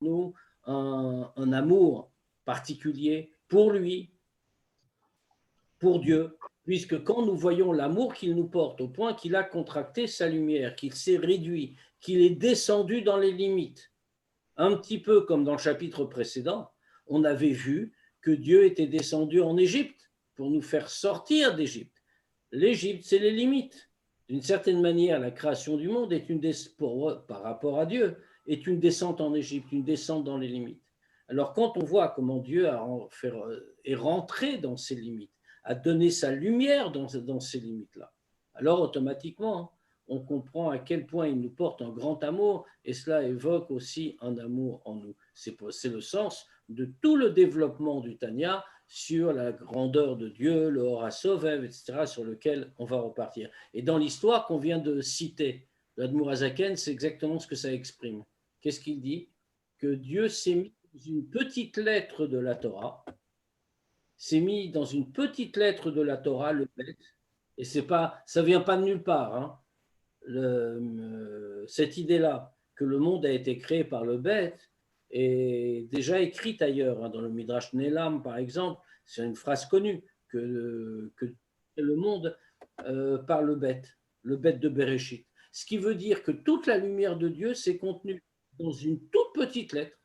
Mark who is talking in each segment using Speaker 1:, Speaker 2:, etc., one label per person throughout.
Speaker 1: nous un amour particulier pour lui, pour Dieu, puisque quand nous voyons l'amour qu'il nous porte, au point qu'il a contracté sa lumière, qu'il s'est réduit, qu'il est descendu dans les limites, un petit peu comme dans le chapitre précédent, on avait vu que Dieu était descendu en Égypte pour nous faire sortir d'Égypte. L'Égypte, c'est les limites. D'une certaine manière, la création du monde est par rapport à Dieu, est une descente en Égypte, une descente dans les limites. Alors quand on voit comment Dieu est rentré dans ces limites, a donné sa lumière dans ces limites-là, alors automatiquement, on comprend à quel point il nous porte un grand amour, et cela évoque aussi un amour en nous. C'est le sens de tout le développement du Tanya sur la grandeur de Dieu, le Hora Sovev, etc., sur lequel on va repartir. Et dans l'histoire qu'on vient de citer, l'Admour Azaken, c'est exactement ce que ça exprime. Qu'est-ce qu'il dit? Que Dieu s'est mis dans une petite lettre de la Torah, s'est mis dans une petite lettre de la Torah, le Bet, et c'est pas, ça vient pas de nulle part, hein. Cette idée-là que le monde a été créé par le bête est déjà écrite ailleurs, hein, dans le Midrash Nelam par exemple, c'est une phrase connue que le monde par le bête de Bereshit. Ce qui veut dire que toute la lumière de Dieu s'est contenue dans une toute petite lettre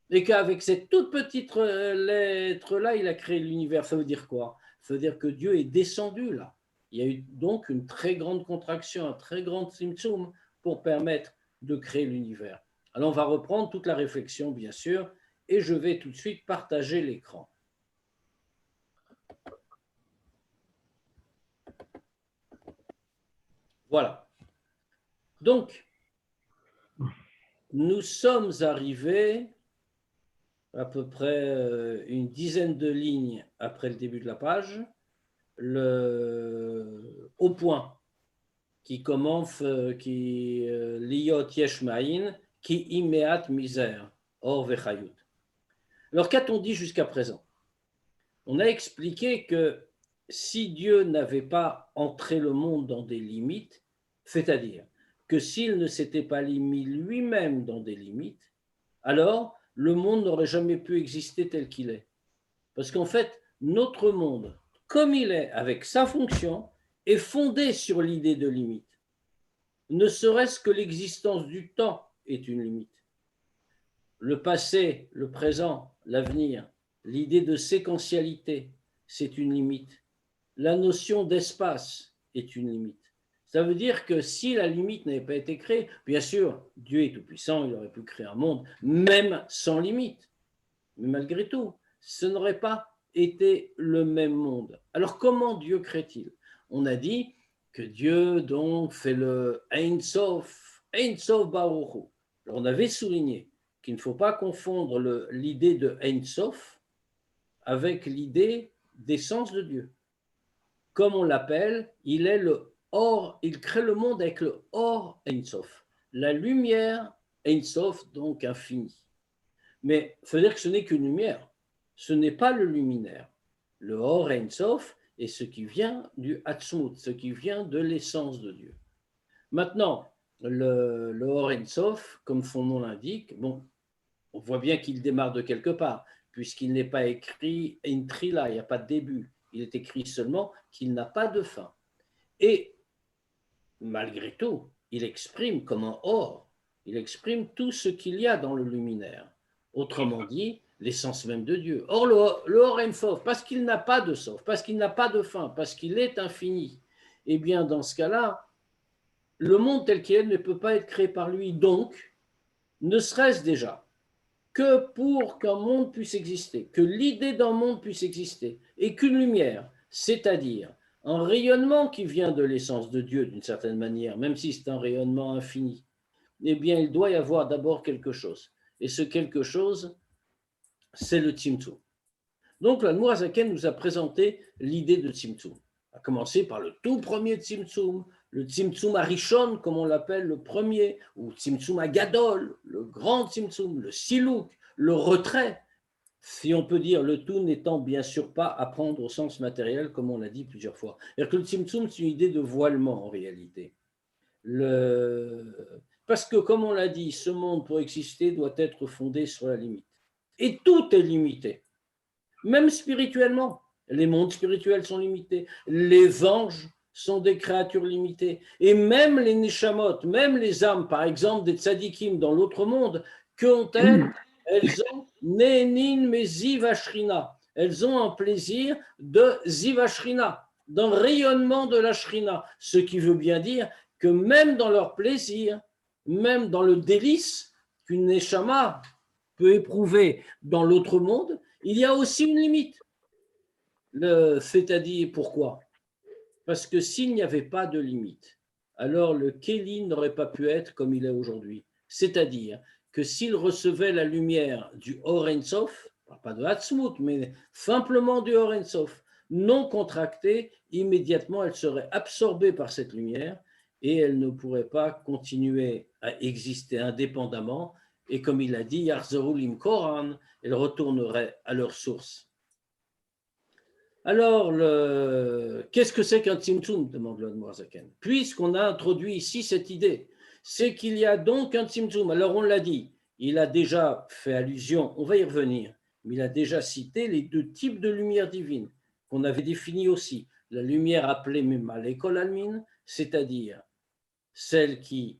Speaker 1: et qu'avec cette toute petite lettre-là, il a créé l'univers. Ça veut dire quoi? Ça veut dire que Dieu est descendu là. Il y a eu donc une très grande contraction, un très grand tzimtzum pour permettre de créer l'univers. Alors on va reprendre toute la réflexion, bien sûr, et je vais tout de suite partager l'écran. Voilà. Donc, nous sommes arrivés à peu près une dizaine de lignes après le début de la page, au point qui commence, qui liot yesh ma'in, qui imeat misère, or vechayut. Alors qu'a-t-on dit jusqu'à présent? On a expliqué que si Dieu n'avait pas entré le monde dans des limites, c'est-à-dire que s'il ne s'était pas mis lui-même dans des limites, alors le monde n'aurait jamais pu exister tel qu'il est. Parce qu'en fait, notre monde, comme il est, avec sa fonction, est fondé sur l'idée de limite. Ne serait-ce que l'existence du temps est une limite. Le passé, le présent, l'avenir, l'idée de séquentialité, c'est une limite. La notion d'espace est une limite. Ça veut dire que si la limite n'avait pas été créée, bien sûr, Dieu est tout-puissant, il aurait pu créer un monde, même sans limite. Mais malgré tout, ce n'aurait pas été le même monde. Alors comment Dieu crée-t-il? On a dit que Dieu donc fait le Ein Sof, Ein Sof Baruch Hu. Alors on avait souligné qu'il ne faut pas confondre l'idée de Ein Sof avec l'idée d'essence de Dieu. Comme on l'appelle, il est le Or, il crée le monde avec le Or Ein Sof. La lumière Ein Sof, donc infinie. Mais il faut dire que ce n'est qu'une lumière. Ce n'est pas le luminaire. Le Or Ein Sof est ce qui vient du Hatzmut, ce qui vient de l'essence de Dieu. Maintenant, le Or Ein Sof, comme son nom l'indique, bon, on voit bien qu'il démarre de quelque part, puisqu'il n'est pas écrit Ein Trila, il n'y a pas de début. Il est écrit seulement qu'il n'a pas de fin. Et malgré tout, il exprime comme un Or, il exprime tout ce qu'il y a dans le luminaire. Autrement dit, l'essence même de Dieu. Or, le Or Ein Sof, parce qu'il n'a pas de Sof, parce qu'il n'a pas de fin, parce qu'il est infini, eh bien, dans ce cas-là, le monde tel qu'il est ne peut pas être créé par lui. Donc, ne serait-ce déjà que pour qu'un monde puisse exister, que l'idée d'un monde puisse exister, et qu'une lumière, c'est-à-dire un rayonnement qui vient de l'essence de Dieu d'une certaine manière, même si c'est un rayonnement infini, eh bien, il doit y avoir d'abord quelque chose. Et ce quelque chose, c'est le Tzimtzum. Donc, l'Admour Hazaken nous a présenté l'idée de Tzimtzum. À commencer par le tout premier Tzimtzum, le Tzimtzum Arishon, comme on l'appelle, le premier, ou Tzimtzum Agadol, le grand Tzimtzum, le Silouk, le retrait, si on peut dire, le tout n'étant bien sûr pas à prendre au sens matériel, comme on l'a dit plusieurs fois. C'est-à-dire que le Tzimtzum, c'est une idée de voilement en réalité. Parce que, comme on l'a dit, ce monde, pour exister, doit être fondé sur la limite. Et tout est limité, même spirituellement. Les mondes spirituels sont limités, les anges sont des créatures limitées, et même les neshamot, même les âmes, par exemple des tzadikim dans l'autre monde, qu'ont-elles? Elles ont nenin mais zivashrina. Elles ont un plaisir de zivashrina, d'un rayonnement de la shrina, ce qui veut bien dire que même dans leur plaisir, même dans le délice qu'une neshama peut éprouver dans l'autre monde, il y a aussi une limite. C'est-à-dire pourquoi? Parce que s'il n'y avait pas de limite, alors le Kéli n'aurait pas pu être comme il est aujourd'hui. C'est-à-dire que s'il recevait la lumière du Or Ein Sof, pas de Hatzmut, mais simplement du Or Ein Sof, non contractée, immédiatement elle serait absorbée par cette lumière et elle ne pourrait pas continuer à exister indépendamment. Et comme il a dit, Yarzerulim Koran, elle retournerait à leur source. Alors, qu'est-ce que c'est qu'un Tzimtzum, demande le Morazaken. Puisqu'on a introduit ici cette idée, c'est qu'il y a donc un Tzimtzum. Alors, on l'a dit, il a déjà fait allusion, on va y revenir, mais il a déjà cité les deux types de lumière divine qu'on avait définis aussi. La lumière appelée Malekol Almin, c'est-à-dire celle qui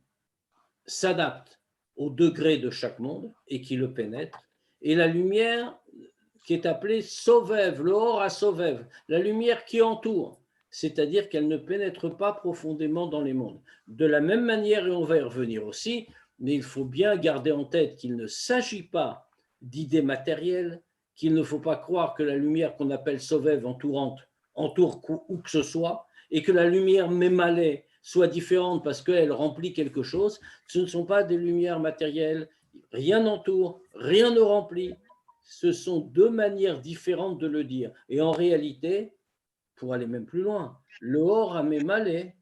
Speaker 1: s'adapte au degré de chaque monde et qui le pénètre, et la lumière qui est appelée Sovev, le Or à Sovev, la lumière qui entoure, c'est-à-dire qu'elle ne pénètre pas profondément dans les mondes. De la même manière, et on va y revenir aussi, mais il faut bien garder en tête qu'il ne s'agit pas d'idées matérielles, qu'il ne faut pas croire que la lumière qu'on appelle Sovev entourante entoure où que ce soit, et que la lumière Mémalée soit différente parce qu'elle remplit quelque chose. Ce ne sont pas des lumières matérielles, rien n'entoure, rien ne remplit. Ce sont deux manières différentes de le dire. Et en réalité, pour aller même plus loin, le Or Amémalé,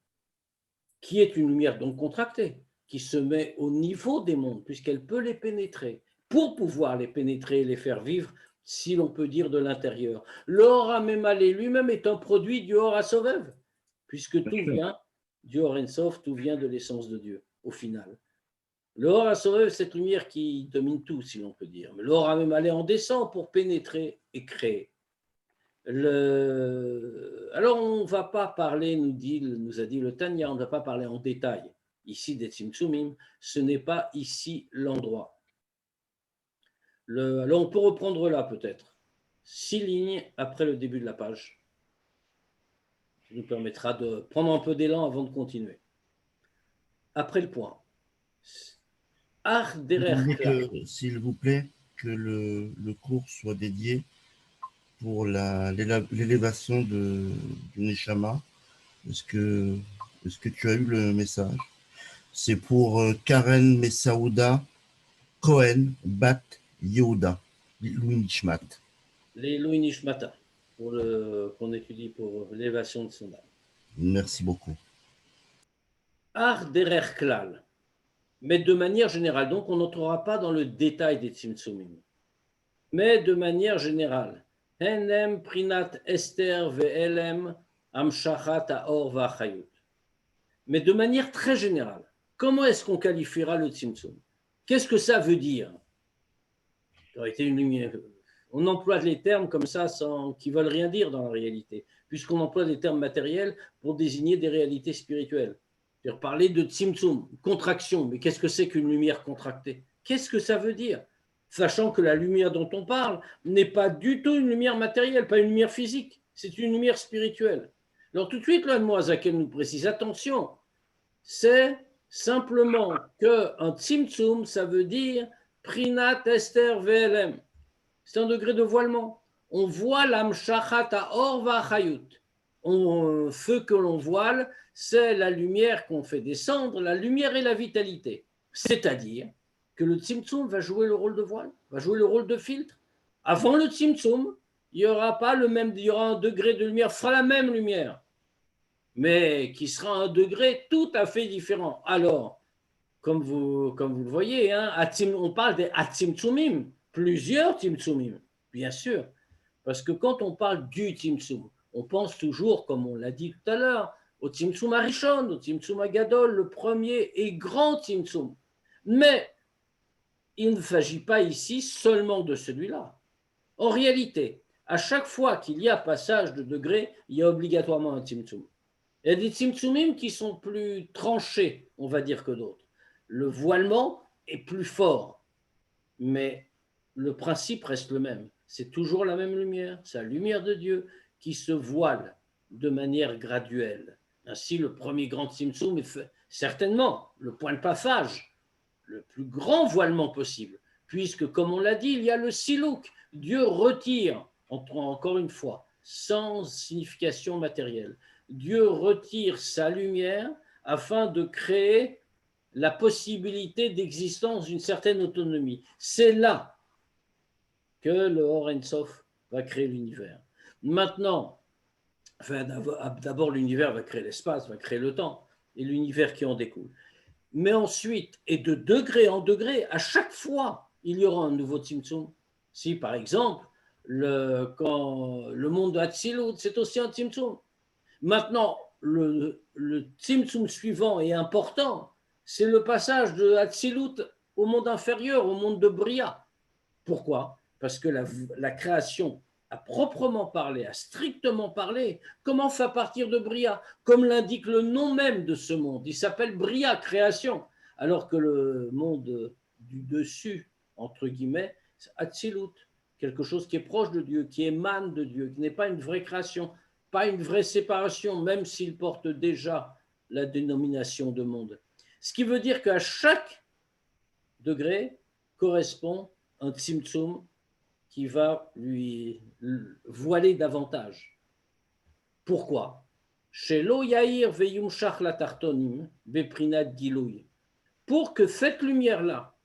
Speaker 1: qui est une lumière donc contractée, qui se met au niveau des mondes, puisqu'elle peut les pénétrer, pour pouvoir les pénétrer et les faire vivre, si l'on peut dire de l'intérieur. Le Or Amémalé lui-même est un produit du Or Asovev, puisque tout vient du Or Ensof, tout vient de l'essence de Dieu, au final. Le Or HaSovev, cette lumière qui domine tout, si l'on peut dire. Mais le Or HaMemaleh en descend pour pénétrer et créer. Alors, on ne va pas parler, nous a dit le Tanya, on ne va pas parler en détail ici des Tzimtzumim, ce n'est pas ici l'endroit. Alors, on peut reprendre là peut-être. 6 lignes après le début de la page. Ça nous permettra de prendre un peu d'élan avant de continuer. Après le point.
Speaker 2: S'il vous plaît, que le cours soit dédié pour l'élévation du Neshama. Est-ce que tu as eu le message? C'est pour Karen Messaouda Cohen Bat Yehuda, Louis Nishmat.
Speaker 1: Les Louis Nishmata, qu'on étudie pour l'élévation de son âme.
Speaker 2: Merci beaucoup.
Speaker 1: Ar derer klal. Mais de manière générale, donc on n'entrera pas dans le détail des Tzimtzumim. Mais de manière générale, Henem prinat Esther ve'elem amshachat haor va'achayut. Mais de manière très générale, comment est-ce qu'on qualifiera le Tzimtzum? Qu'est-ce que ça veut dire? Ça aurait été une lumière. On emploie les termes comme ça qui ne veulent rien dire dans la réalité, puisqu'on emploie des termes matériels pour désigner des réalités spirituelles. C'est-à-dire parler de tzimtzum, contraction, mais qu'est-ce que c'est qu'une lumière contractée? Qu'est-ce que ça veut dire? Sachant que la lumière dont on parle n'est pas du tout une lumière matérielle, pas une lumière physique, c'est une lumière spirituelle. Alors tout de suite, là, Moazaken nous précise, attention, c'est simplement qu'un tzimtzum, ça veut dire prinat ester vlm. C'est un degré de voilement. On voit l'amshachat haor va'achayut. Feu que l'on voile, c'est la lumière qu'on fait descendre, la lumière et la vitalité. C'est-à-dire que le tzimtzum va jouer le rôle de voile, va jouer le rôle de filtre. Avant le tzimtzum, il y aura un degré de lumière, sera la même lumière, mais qui sera un degré tout à fait différent. Alors, comme vous le voyez, hein, on parle des tzimtzumim, plusieurs tzimtzumim, bien sûr, parce que quand on parle du tzimtzum, on pense toujours, comme on l'a dit tout à l'heure, au Tzimtzum Arishon, au Tzimtzum Agadol, le premier et grand Tzimtzum. Mais il ne s'agit pas ici seulement de celui-là. En réalité, à chaque fois qu'il y a passage de degré, il y a obligatoirement un tzimtzum. Il y a des tzimtzumim qui sont plus tranchés, on va dire, que d'autres. Le voilement est plus fort, mais le principe reste le même. C'est toujours la même lumière, c'est la lumière de Dieu qui se voile de manière graduelle. Ainsi, le premier grand tzimtzum est fait, certainement le point de passage, le plus grand voilement possible, puisque, comme on l'a dit, il y a le silouk. Dieu retire, encore une fois, sans signification matérielle, Dieu retire sa lumière afin de créer la possibilité d'existence d'une certaine autonomie. C'est là que le Or Ein Sof va créer l'univers. Maintenant, d'abord l'univers va créer l'espace, va créer le temps, et l'univers qui en découle. Mais ensuite, et de degré en degré, à chaque fois, il y aura un nouveau tzimtzum. Si, par exemple, quand le monde de Hatzilut, c'est aussi un tzimtzum. Maintenant, le tzimtzum suivant est important, c'est le passage de Hatzilut au monde inférieur, au monde de Bria. Pourquoi? Parce que la création, à proprement parler, à strictement parler, commence à partir de Bria, comme l'indique le nom même de ce monde. Il s'appelle Bria, création, alors que le monde du dessus, entre guillemets, c'est Hatzilut, quelque chose qui est proche de Dieu, qui émane de Dieu, qui n'est pas une vraie création, pas une vraie séparation, même s'il porte déjà la dénomination de monde. Ce qui veut dire qu'à chaque degré correspond un tzimtzum qui va lui voiler davantage. Pourquoi? Shelo yair veyumshach latartonim beprinat gilouy. Pour que cette lumière-là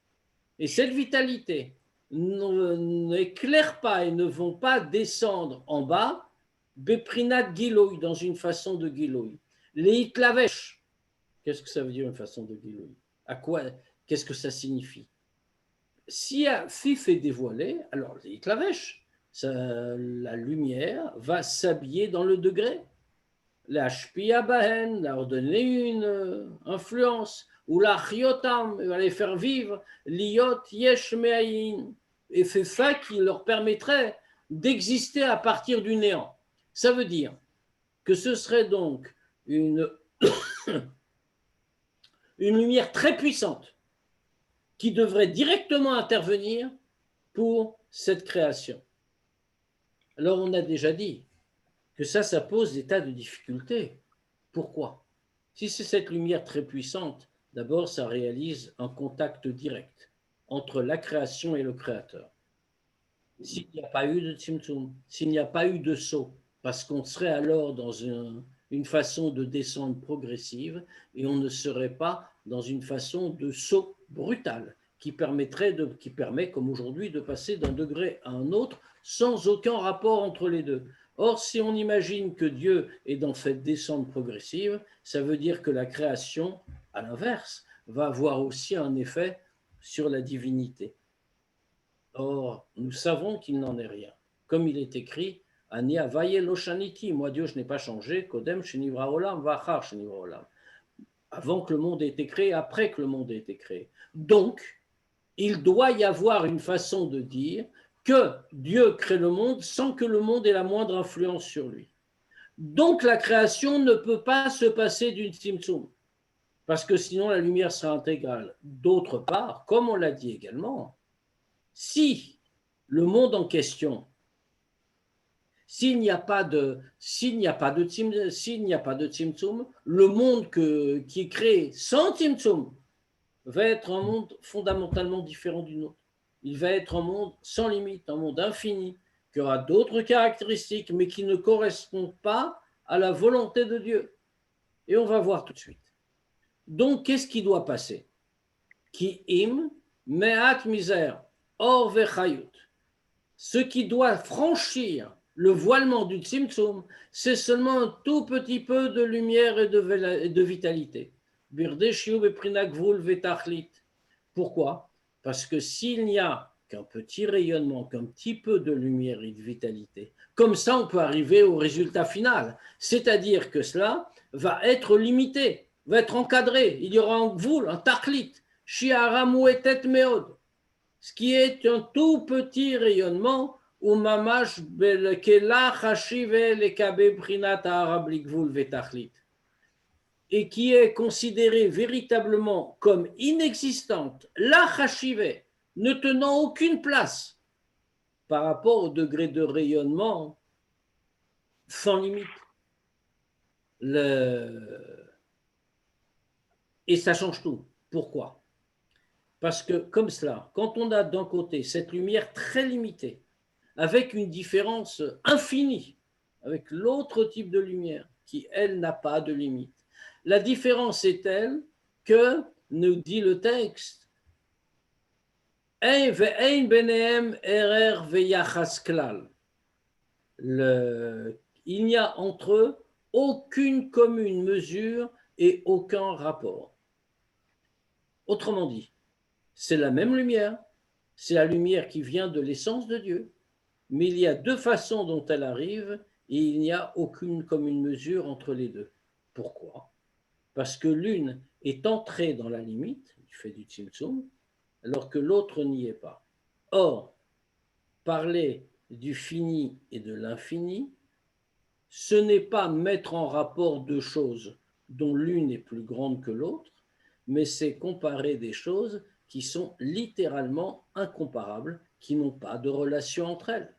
Speaker 1: et cette vitalité n'éclairent pas et ne vont pas descendre en bas, beprinat gilouy, dans une façon de gilouy. Les hitlavesh, qu'est-ce que ça veut dire une façon de gilouy? À quoi? Qu'est-ce que ça signifie? Si Fif est dévoilé, alors l'Itlavesh, la lumière va s'habiller dans le degré. La Shpia Bahen, leur donner une influence, ou la Chiotam, va les faire vivre, l'Iot Yesh Me'ayin. Et c'est ça qui leur permettrait d'exister à partir du néant. Ça veut dire que ce serait donc une lumière très puissante qui devrait directement intervenir pour cette création. Alors on a déjà dit que ça pose des tas de difficultés. Pourquoi? Si c'est cette lumière très puissante, d'abord ça réalise un contact direct entre la création et le créateur. S'il n'y a pas eu de tzimtzum, s'il n'y a pas eu de saut, parce qu'on serait alors dans une façon de descente progressive et on ne serait pas dans une façon de saut brutal qui permet, comme aujourd'hui, de passer d'un degré à un autre sans aucun rapport entre les deux. Or, si on imagine que Dieu est dans cette descente progressive, ça veut dire que la création, à l'inverse, va avoir aussi un effet sur la divinité. Or, nous savons qu'il n'en est rien. Comme il est écrit, Ani avaye lo shaniti, moi Dieu, je n'ai pas changé, Kodem shenivra olam, vachar shenivra olam. Avant que le monde ait été créé, après que le monde ait été créé. Donc, il doit y avoir une façon de dire que Dieu crée le monde sans que le monde ait la moindre influence sur lui. Donc, la création ne peut pas se passer d'une tzimtzum, parce que sinon la lumière sera intégrale. D'autre part, comme on l'a dit également, si le monde en question, s'il n'y a pas de tzimtzum, le monde qui est créé sans tzimtzum va être un monde fondamentalement différent du nôtre. Il va être un monde sans limite, un monde infini, qui aura d'autres caractéristiques, mais qui ne correspondent pas à la volonté de Dieu. Et on va voir tout de suite. Donc, qu'est-ce qui doit passer? Ki im me'at misère, or vechayut. Ce qui doit franchir le voilement du tzimtzum, c'est seulement un tout petit peu de lumière et de vitalité. Pourquoi? Parce que s'il n'y a qu'un petit rayonnement, qu'un petit peu de lumière et de vitalité, comme ça on peut arriver au résultat final. C'est-à-dire que cela va être limité, va être encadré. Il y aura un gvoul, un tachlit, Shiara Mouetet Meod, ce qui est un tout petit rayonnement, ou Mamash Belkela Chashive Lekabe Prinat Arablik Vul Vetachlit, et qui est considérée véritablement comme inexistante, la Chashive, ne tenant aucune place par rapport au degré de rayonnement sans limite. Et ça change tout. Pourquoi? Parce que comme cela, quand on a d'un côté cette lumière très limitée, avec une différence infinie avec l'autre type de lumière, qui, elle, n'a pas de limite, la différence est telle que, nous dit le texte, il n'y a entre eux aucune commune mesure et aucun rapport. Autrement dit, c'est la même lumière, c'est la lumière qui vient de l'essence de Dieu, mais il y a deux façons dont elle arrive et il n'y a aucune commune mesure entre les deux. Pourquoi? Parce que l'une est entrée dans la limite, du fait du Tzimtzum, alors que l'autre n'y est pas. Or, parler du fini et de l'infini, ce n'est pas mettre en rapport deux choses dont l'une est plus grande que l'autre, mais c'est comparer des choses qui sont littéralement incomparables, qui n'ont pas de relation entre elles.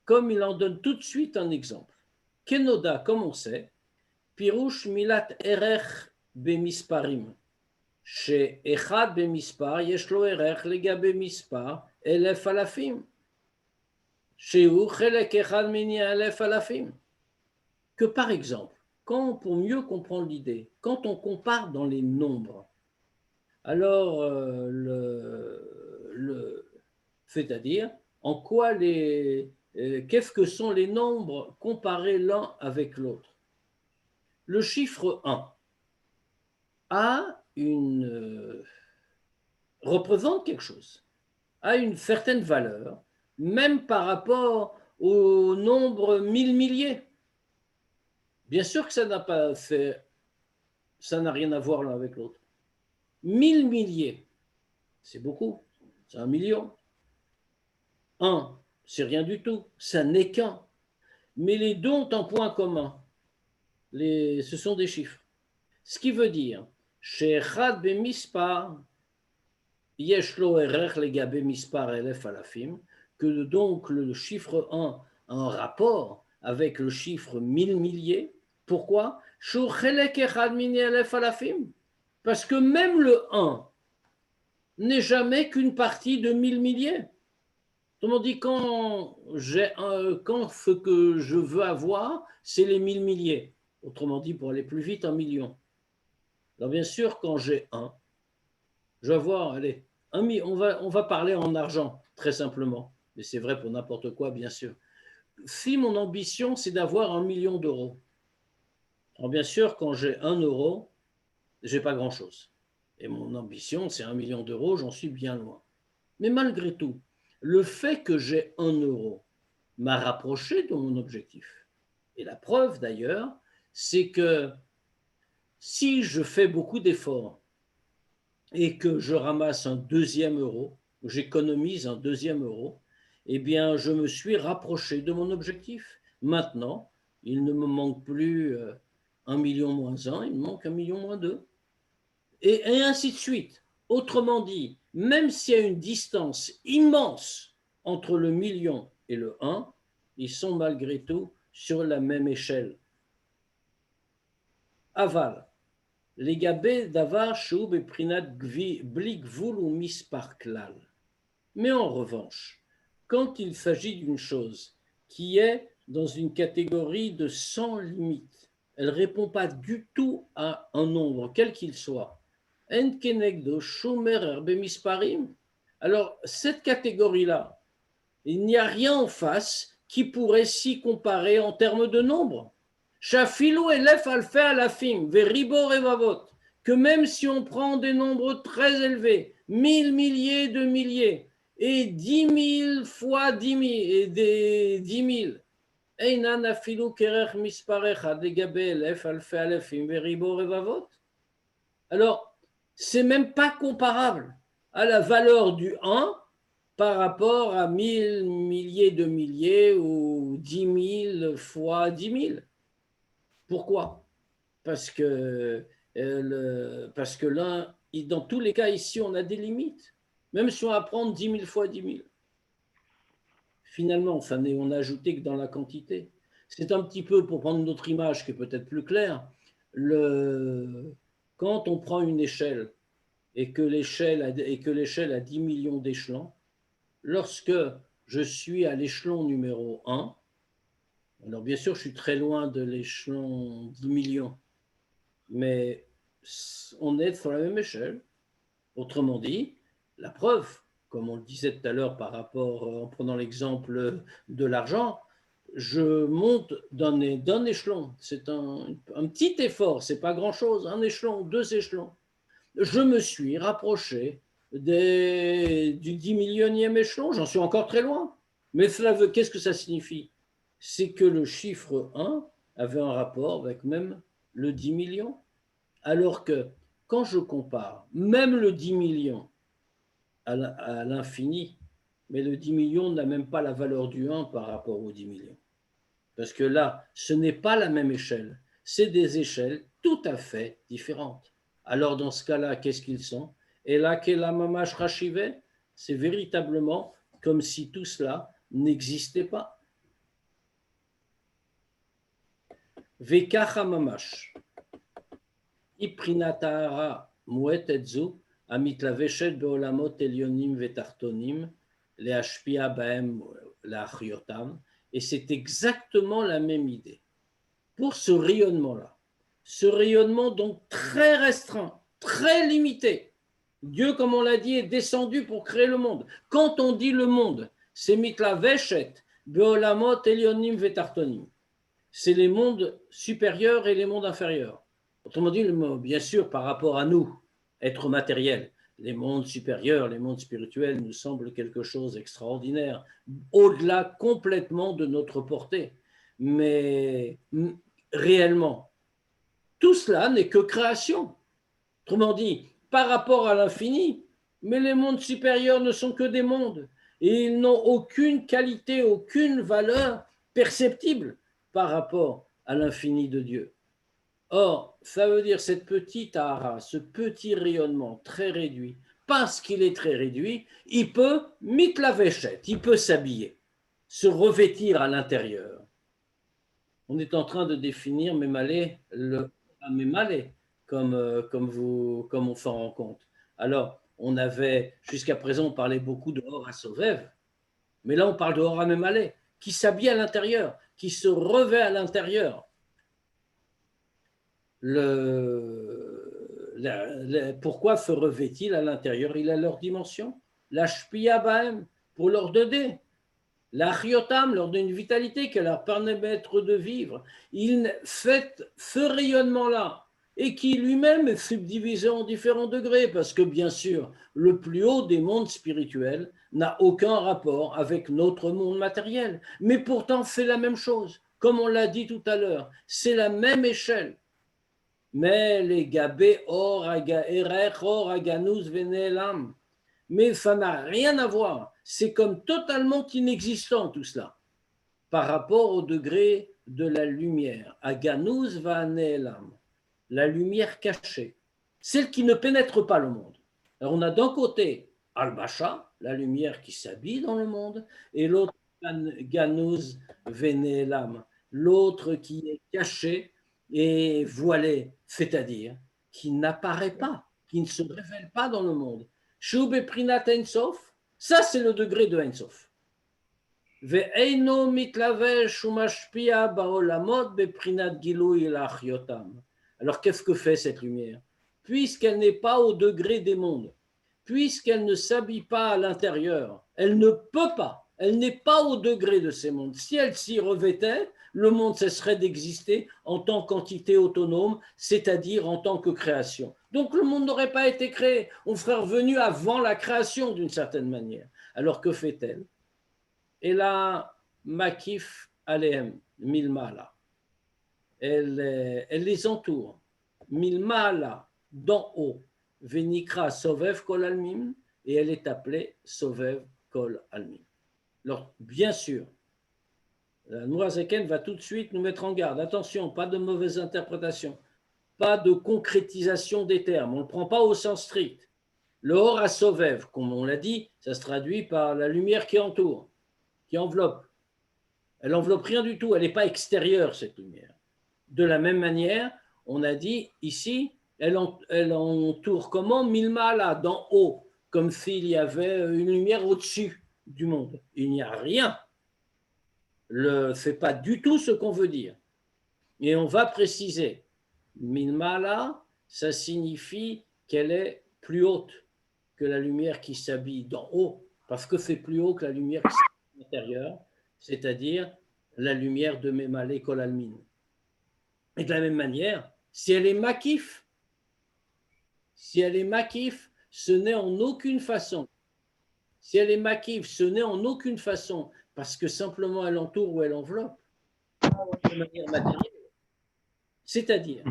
Speaker 1: Comme il en donne tout de suite un exemple. Kenoda, comme on sait, Pirouche Milat Erech Bemisparim. Chez Echad Bemispar, Yeshlo Erech Legabe Mispar, Elef Alafim. Chez Uchelek Echad Mini Elef Alafim. Que par exemple, pour mieux comprendre l'idée, quand on compare dans les nombres, alors c'est-à-dire en quoi qu'est-ce que sont les nombres comparés l'un avec l'autre. Le chiffre 1 représente quelque chose, a une certaine valeur, même par rapport au nombre mille milliers. Bien sûr que ça n'a rien à voir l'un avec l'autre. 1000 milliers, c'est beaucoup, c'est 1 million. 1, c'est rien du tout, ça n'est qu'un. Mais les deux ont un point commun, ce sont des chiffres. Ce qui veut dire, chez Echad Bemispar, Yeshlo Erech Legabe Mispar Elef Alafim, que donc le chiffre 1 a un rapport avec le chiffre 1000 milliers. Pourquoi? Parce que même le 1 n'est jamais qu'une partie de 1000 milliers. Autrement dit, quand ce que je veux avoir, c'est les 1000 milliers. Autrement dit, pour aller plus vite, 1 million. Alors bien sûr, quand j'ai 1, je vais avoir, allez, on va parler en argent, très simplement. Mais c'est vrai pour n'importe quoi, bien sûr. Si mon ambition, c'est d'avoir 1 million d'euros, alors bien sûr, quand j'ai 1 euro, j'ai pas grand-chose. Et mon ambition, c'est 1 million d'euros, j'en suis bien loin. Mais malgré tout, le fait que j'ai 1 euro m'a rapproché de mon objectif. Et la preuve, d'ailleurs, c'est que si je fais beaucoup d'efforts et que je ramasse un deuxième euro, j'économise un deuxième euro, eh bien, je me suis rapproché de mon objectif. Maintenant, il ne me manque plus 1 million moins 1, il me manque 1 million moins 2. Et ainsi de suite. Autrement dit, même s'il y a une distance immense entre le million et le 1, ils sont malgré tout sur la même échelle. Aval. Legabé davar shou beprinat bli gvul ou mispar klal. Mais en revanche, quand il s'agit d'une chose qui est dans une catégorie de sans limite, elle ne répond pas du tout à un nombre, quel qu'il soit. En kenegdo shumer bemisparim. Alors, cette catégorie-là, il n'y a rien en face qui pourrait s'y comparer en termes de nombre. Shafilou elef alfé alafim, veribo revavot, que même si on prend des nombres très élevés, 1000 milliers de milliers, et 10 000 fois 10 000, et des 10 000, einan afilou kerech misparecha degabe elef alfé alafim, veribo revavot. Alors, C'est même pas comparable à la valeur du 1 par rapport à 1000 milliers de milliers ou 10 000 fois 10 000. Pourquoi? Parce que, parce que l'un, dans tous les cas ici, on a des limites. Même si on va prendre 10 000 fois 10 000. Finalement, enfin, on n'a ajouté que dans la quantité. C'est un petit peu, pour prendre une autre image qui est peut-être plus claire, quand on prend une échelle et que l'échelle a 10 millions d'échelons, lorsque je suis à l'échelon numéro 1, alors bien sûr, je suis très loin de l'échelon 10 millions, mais on est sur la même échelle. Autrement dit, la preuve, comme on le disait tout à l'heure par rapport, en prenant l'exemple de l'argent, je monte d'un échelon. C'est un petit effort, c'est pas grand-chose, un échelon, 2 échelons. Je me suis rapproché du 10 millionième échelon, j'en suis encore très loin. Mais qu'est-ce que ça signifie? C'est que le chiffre 1 avait un rapport avec même le 10 millions. Alors que quand je compare même le 10 millions à l'infini, mais le 10 millions n'a même pas la valeur du 1 par rapport au 10 millions. Parce que là, ce n'est pas la même échelle, c'est des échelles tout à fait différentes. Alors dans ce cas-là, qu'est-ce qu'ils sont? Et là, la mamash rachive, c'est véritablement comme si tout cela n'existait pas. Vekacha mamash. Iprinatara muetetzu, amitlaveshet beolamot elionim vetartonim, leashpia baem laachiotam. Et c'est exactement la même idée. Pour ce rayonnement donc très restreint, très limité. Dieu, comme on l'a dit, est descendu pour créer le monde. Quand on dit le monde, c'est mitla veshet, beolamot elionim vetartonim. C'est les mondes supérieurs et les mondes inférieurs. Autrement dit, bien sûr, par rapport à nous, êtres matériels, les mondes supérieurs, les mondes spirituels nous semblent quelque chose d'extraordinaire, au-delà complètement de notre portée. Mais réellement, tout cela n'est que création. Autrement dit, par rapport à l'infini, mais les mondes supérieurs ne sont que des mondes et ils n'ont aucune qualité, aucune valeur perceptible par rapport à l'infini de Dieu. Or, ça veut dire cette petite ahara, ce petit rayonnement très réduit, parce qu'il est très réduit, il peut mitlaveshet, il peut s'habiller, se revêtir à l'intérieur. On est en train de définir Mémalé, le Mémalé, comme on s'en rend compte. Alors, on avait, jusqu'à présent, on parlait beaucoup de Hora Sovev, mais là, on parle de Hora Mémalé, qui s'habille à l'intérieur, qui se revêt à l'intérieur. Pourquoi se revêt-il à l'intérieur? Il a leur dimension. La Shpia Baem, pour leur donner. La Chiotam leur donne une vitalité qui leur permettre de vivre. Il fait ce rayonnement-là et qui lui-même est subdivisé en différents degrés parce que bien sûr, le plus haut des mondes spirituels n'a aucun rapport avec notre monde matériel. Mais pourtant, c'est la même chose. Comme on l'a dit tout à l'heure, c'est la même échelle. Mais les gabé or erech or aganus venelam. Mais ça n'a rien à voir. C'est comme totalement inexistant tout cela par rapport au degré de la lumière. Aganus vanelam, la lumière cachée, celle qui ne pénètre pas le monde. Alors on a d'un côté Al-Basha, la lumière qui s'habille dans le monde, et l'autre Ganus venelam, l'autre qui est cachée et voilée, c'est-à-dire qui n'apparaît pas, qui ne se révèle pas dans le monde. Shube Prinat Ensof, ça c'est le degré de Ensof. Ve'eino mitlavesh umashpia baolamot beprinat gilui lachyotam. Alors qu'est-ce que fait cette lumière? Puisqu'elle n'est pas au degré des mondes, puisqu'elle ne s'habille pas à l'intérieur, elle ne peut pas, elle n'est pas au degré de ces mondes. Si elle s'y revêtait, le monde cesserait d'exister en tant qu'entité autonome, c'est-à-dire en tant que création. Donc le monde n'aurait pas été créé, on serait revenu avant la création d'une certaine manière. Alors que fait-elle? Et là, Makif Alehem, Milmala, elle les entoure, Milmala, d'en haut, Venikra Sovev Kol Almin, et elle est appelée Sovev Kol Almin. Alors, bien sûr, la Nourazaken va tout de suite nous mettre en garde. Attention, pas de mauvaise interprétation, pas de concrétisation des termes. On ne le prend pas au sens strict. Le Or à Sovev, comme on l'a dit, ça se traduit par la lumière qui entoure, qui enveloppe. Elle n'enveloppe rien du tout, elle n'est pas extérieure, cette lumière. De la même manière, on a dit ici, elle entoure comment? Milmala, d'en haut, comme s'il y avait une lumière au-dessus du monde. Il n'y a rien. Ce n'est pas du tout ce qu'on veut dire. Et on va préciser. Milmala, ça signifie qu'elle est plus haute que la lumière qui s'habille d'en haut, parce que c'est plus haut que la lumière qui s'habille de l'intérieur, c'est-à-dire la lumière de Memale Kolalmin. Et de la même manière, si elle est makif, ce n'est en aucune façon. Si elle est makif, ce n'est en aucune façon parce que simplement elle entoure ou elle enveloppe de manière matérielle. C'est-à-dire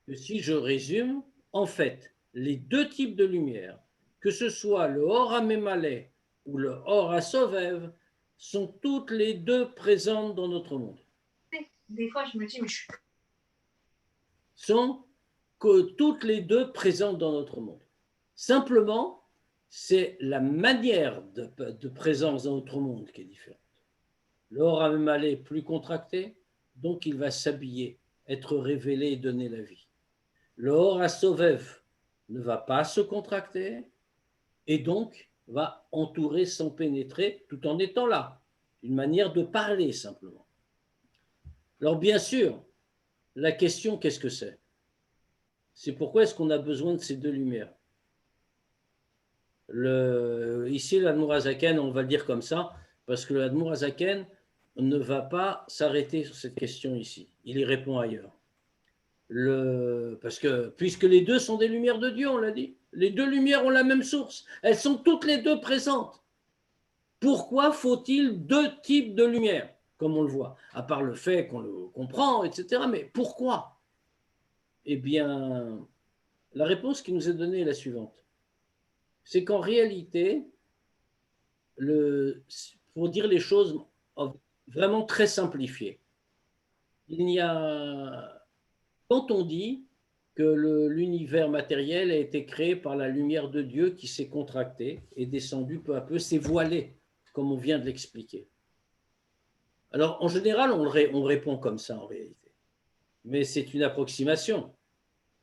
Speaker 1: que si je résume, en fait, les deux types de lumière, que ce soit le Or à Memale ou le Or à Sovev, sont toutes les deux présentes dans notre monde.
Speaker 3: Des fois, je me dis, mais je suis...
Speaker 1: Sont que toutes les deux présentes dans notre monde. Simplement, c'est la manière de présence dans notre monde qui est différente. L'or à Memale est plus contracté, donc il va s'habiller, être révélé et donner la vie. L'or à Sovev ne va pas se contracter et donc va entourer sans pénétrer tout en étant là. Une manière de parler simplement. Alors bien sûr, la question, qu'est-ce que c'est? C'est pourquoi est-ce qu'on a besoin de ces deux lumières? Ici, l'Admour Hazaken, on va le dire comme ça, parce que l'Admour Hazaken ne va pas s'arrêter sur cette question ici. Il y répond ailleurs. Parce que, puisque les deux sont des lumières de Dieu, on l'a dit, les deux lumières ont la même source. Elles sont toutes les deux présentes. Pourquoi faut-il deux types de lumières, comme on le voit? À part le fait qu'on le comprend, etc. Mais pourquoi? Eh bien, la réponse qui nous est donnée est la suivante. C'est qu'en réalité, pour dire les choses vraiment très simplifiées, quand on dit que l'univers matériel a été créé par la lumière de Dieu qui s'est contractée et descendue peu à peu, s'est voilée, comme on vient de l'expliquer. Alors, en général, on répond comme ça en réalité. Mais c'est une approximation.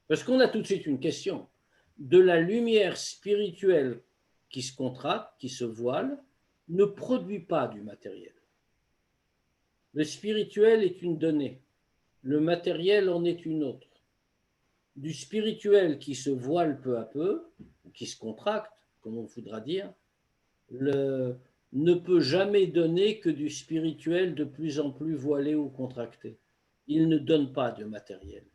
Speaker 1: Parce qu'on a tout de suite une question. De la lumière spirituelle qui se contracte, qui se voile, ne produit pas du matériel. Le spirituel est une donnée. Le matériel en est une autre. Du spirituel qui se voile peu à peu, qui se contracte, comme on voudra dire, ne peut jamais donner que du spirituel de plus en plus voilé ou contracté. Il ne donne pas de matériel.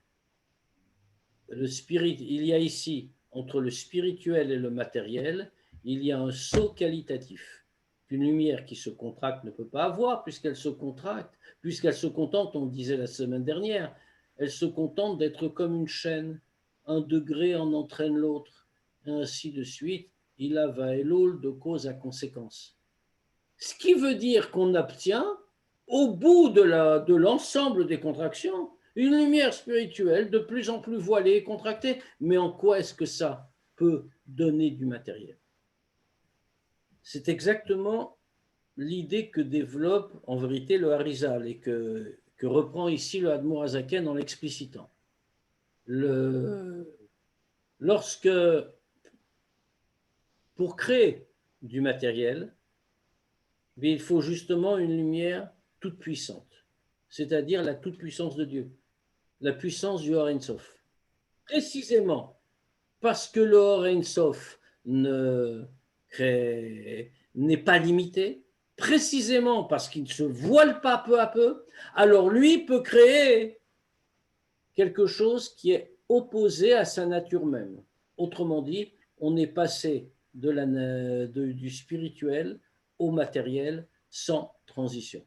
Speaker 1: Il y a ici, entre le spirituel et le matériel, il y a un saut qualitatif qu'une lumière qui se contracte ne peut pas avoir, puisqu'elle se contracte, puisqu'elle se contente, on disait la semaine dernière, elle se contente d'être comme une chaîne. Un degré en entraîne l'autre, et ainsi de suite. Il a va elol de cause à conséquence. Ce qui veut dire qu'on obtient, au bout de l'ensemble des contractions, une lumière spirituelle de plus en plus voilée et contractée. Mais en quoi est-ce que ça peut donner du matériel? C'est exactement l'idée que développe en vérité le Harizal et que reprend ici le Admour Hazaken en l'explicitant. Lorsque, pour créer du matériel, il faut justement une lumière toute puissante, c'est-à-dire la toute puissance de Dieu, la puissance du Or Ein Sof. Précisément parce que le Or Ein Sof n'est pas limité, précisément parce qu'il ne se voile pas peu à peu, alors lui peut créer quelque chose qui est opposé à sa nature même. Autrement dit, on est passé du spirituel au matériel sans transition.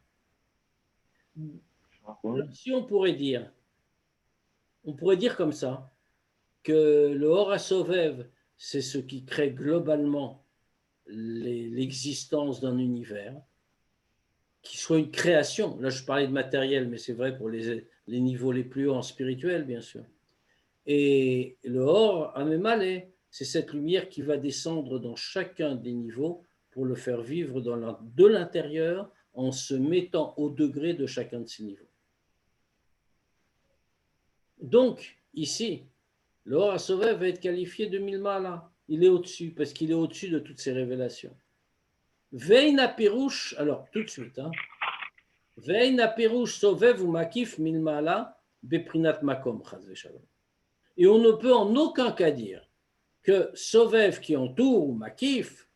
Speaker 1: Si on pourrait dire comme ça, que le Or HaSovev, c'est ce qui crée globalement l'existence d'un univers, qui soit une création. Là, je parlais de matériel, mais c'est vrai pour les niveaux les plus hauts en spirituel, bien sûr. Et le Or Hamemale, c'est cette lumière qui va descendre dans chacun des niveaux pour le faire vivre de l'intérieur en se mettant au degré de chacun de ces niveaux. Donc, ici, le Or HaSovev va être qualifié de Milmala. Il est au-dessus, parce qu'il est au-dessus de toutes ces révélations. Veina Pirouche, alors tout de suite, Veina Pirouche Sovev ou Makif Milmala Beprinat Makom, Chaz v'Shalom. Et on ne peut en aucun cas dire que Sovev qui entoure, ou Makif,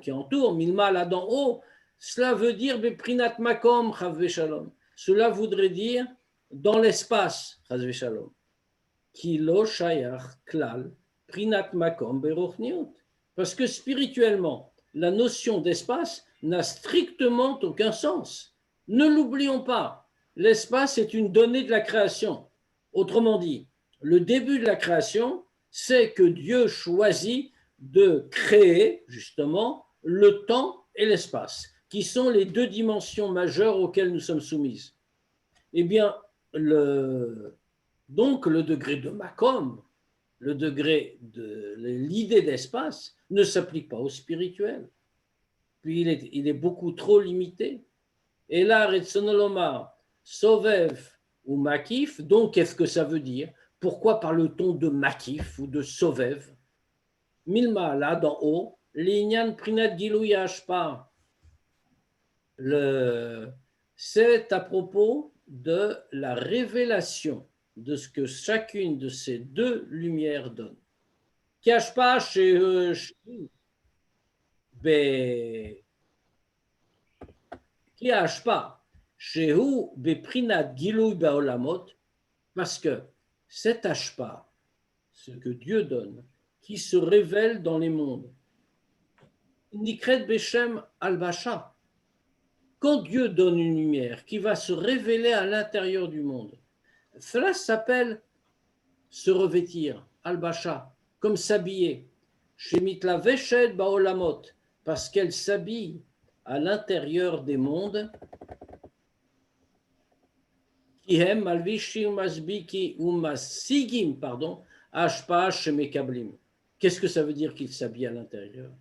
Speaker 1: qui entoure, Milmala d'en haut, cela veut dire Beprinat Makom, Chaz v'Shalom. Cela voudrait dire dans l'espace, Chaz v'Shalom. Ki lo shayach klal prinat makom berochniut. Parce que spirituellement, la notion d'espace n'a strictement aucun sens. Ne l'oublions pas, l'espace est une donnée de la création. Autrement dit, le début de la création, c'est que Dieu choisit de créer justement le temps et l'espace, qui sont les deux dimensions majeures auxquelles nous sommes soumises. Eh bien, donc, le degré de Makom, le degré de l'idée d'espace, ne s'applique pas au spirituel. Puis il est beaucoup trop limité. Et là, Retsonoloma, Sovev ou Makif, donc qu'est-ce que ça veut dire? Pourquoi parle-t-on de Makif ou de Sovev? Milma, là, d'en haut, Linyan Prinat Gilou Ashpa. C'est à propos de la révélation de ce que chacune de ces deux lumières donne. Qui ashpa chez qui ashpa chez beprinat gilui baolamot, parce que cet ashpa, ce que Dieu donne, qui se révèle dans les mondes, nikret beshem albasha. Quand Dieu donne une lumière qui va se révéler à l'intérieur du monde, cela s'appelle se revêtir, albasha, comme s'habiller. Shemit la veshed baolamot, parce qu'elle s'habille à l'intérieur des mondes. Kihem malvishim masbiki ou masigim, pardon, ashpa shemekablim. Qu'est-ce que ça veut dire qu'il s'habille à l'intérieur?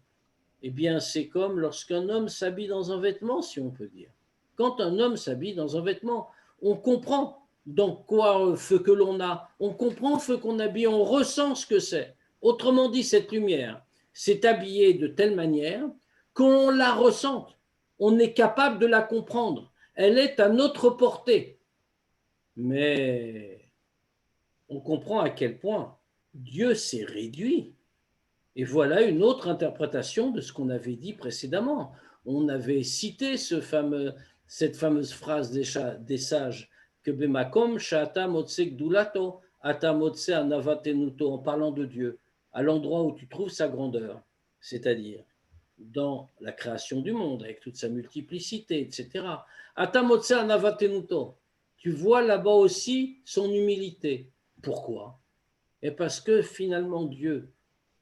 Speaker 1: Eh bien, c'est comme lorsqu'un homme s'habille dans un vêtement, si on peut dire. Quand un homme s'habille dans un vêtement, on comprend dans quoi ce que l'on a, on comprend ce qu'on habille, on ressent ce que c'est. Autrement dit, cette lumière s'est habillée de telle manière qu'on la ressente, on est capable de la comprendre, elle est à notre portée. Mais on comprend à quel point Dieu s'est réduit. Et voilà une autre interprétation de ce qu'on avait dit précédemment. On avait cité cette fameuse phrase des sages que Bemakom Shata Motse Gdulato Ata Motse Anavatenuto, en parlant de Dieu, à l'endroit où tu trouves sa grandeur, c'est-à-dire dans la création du monde avec toute sa multiplicité, etc. Ata Motse Anavatenuto, tu vois là-bas aussi son humilité. Pourquoi? Et parce que finalement Dieu,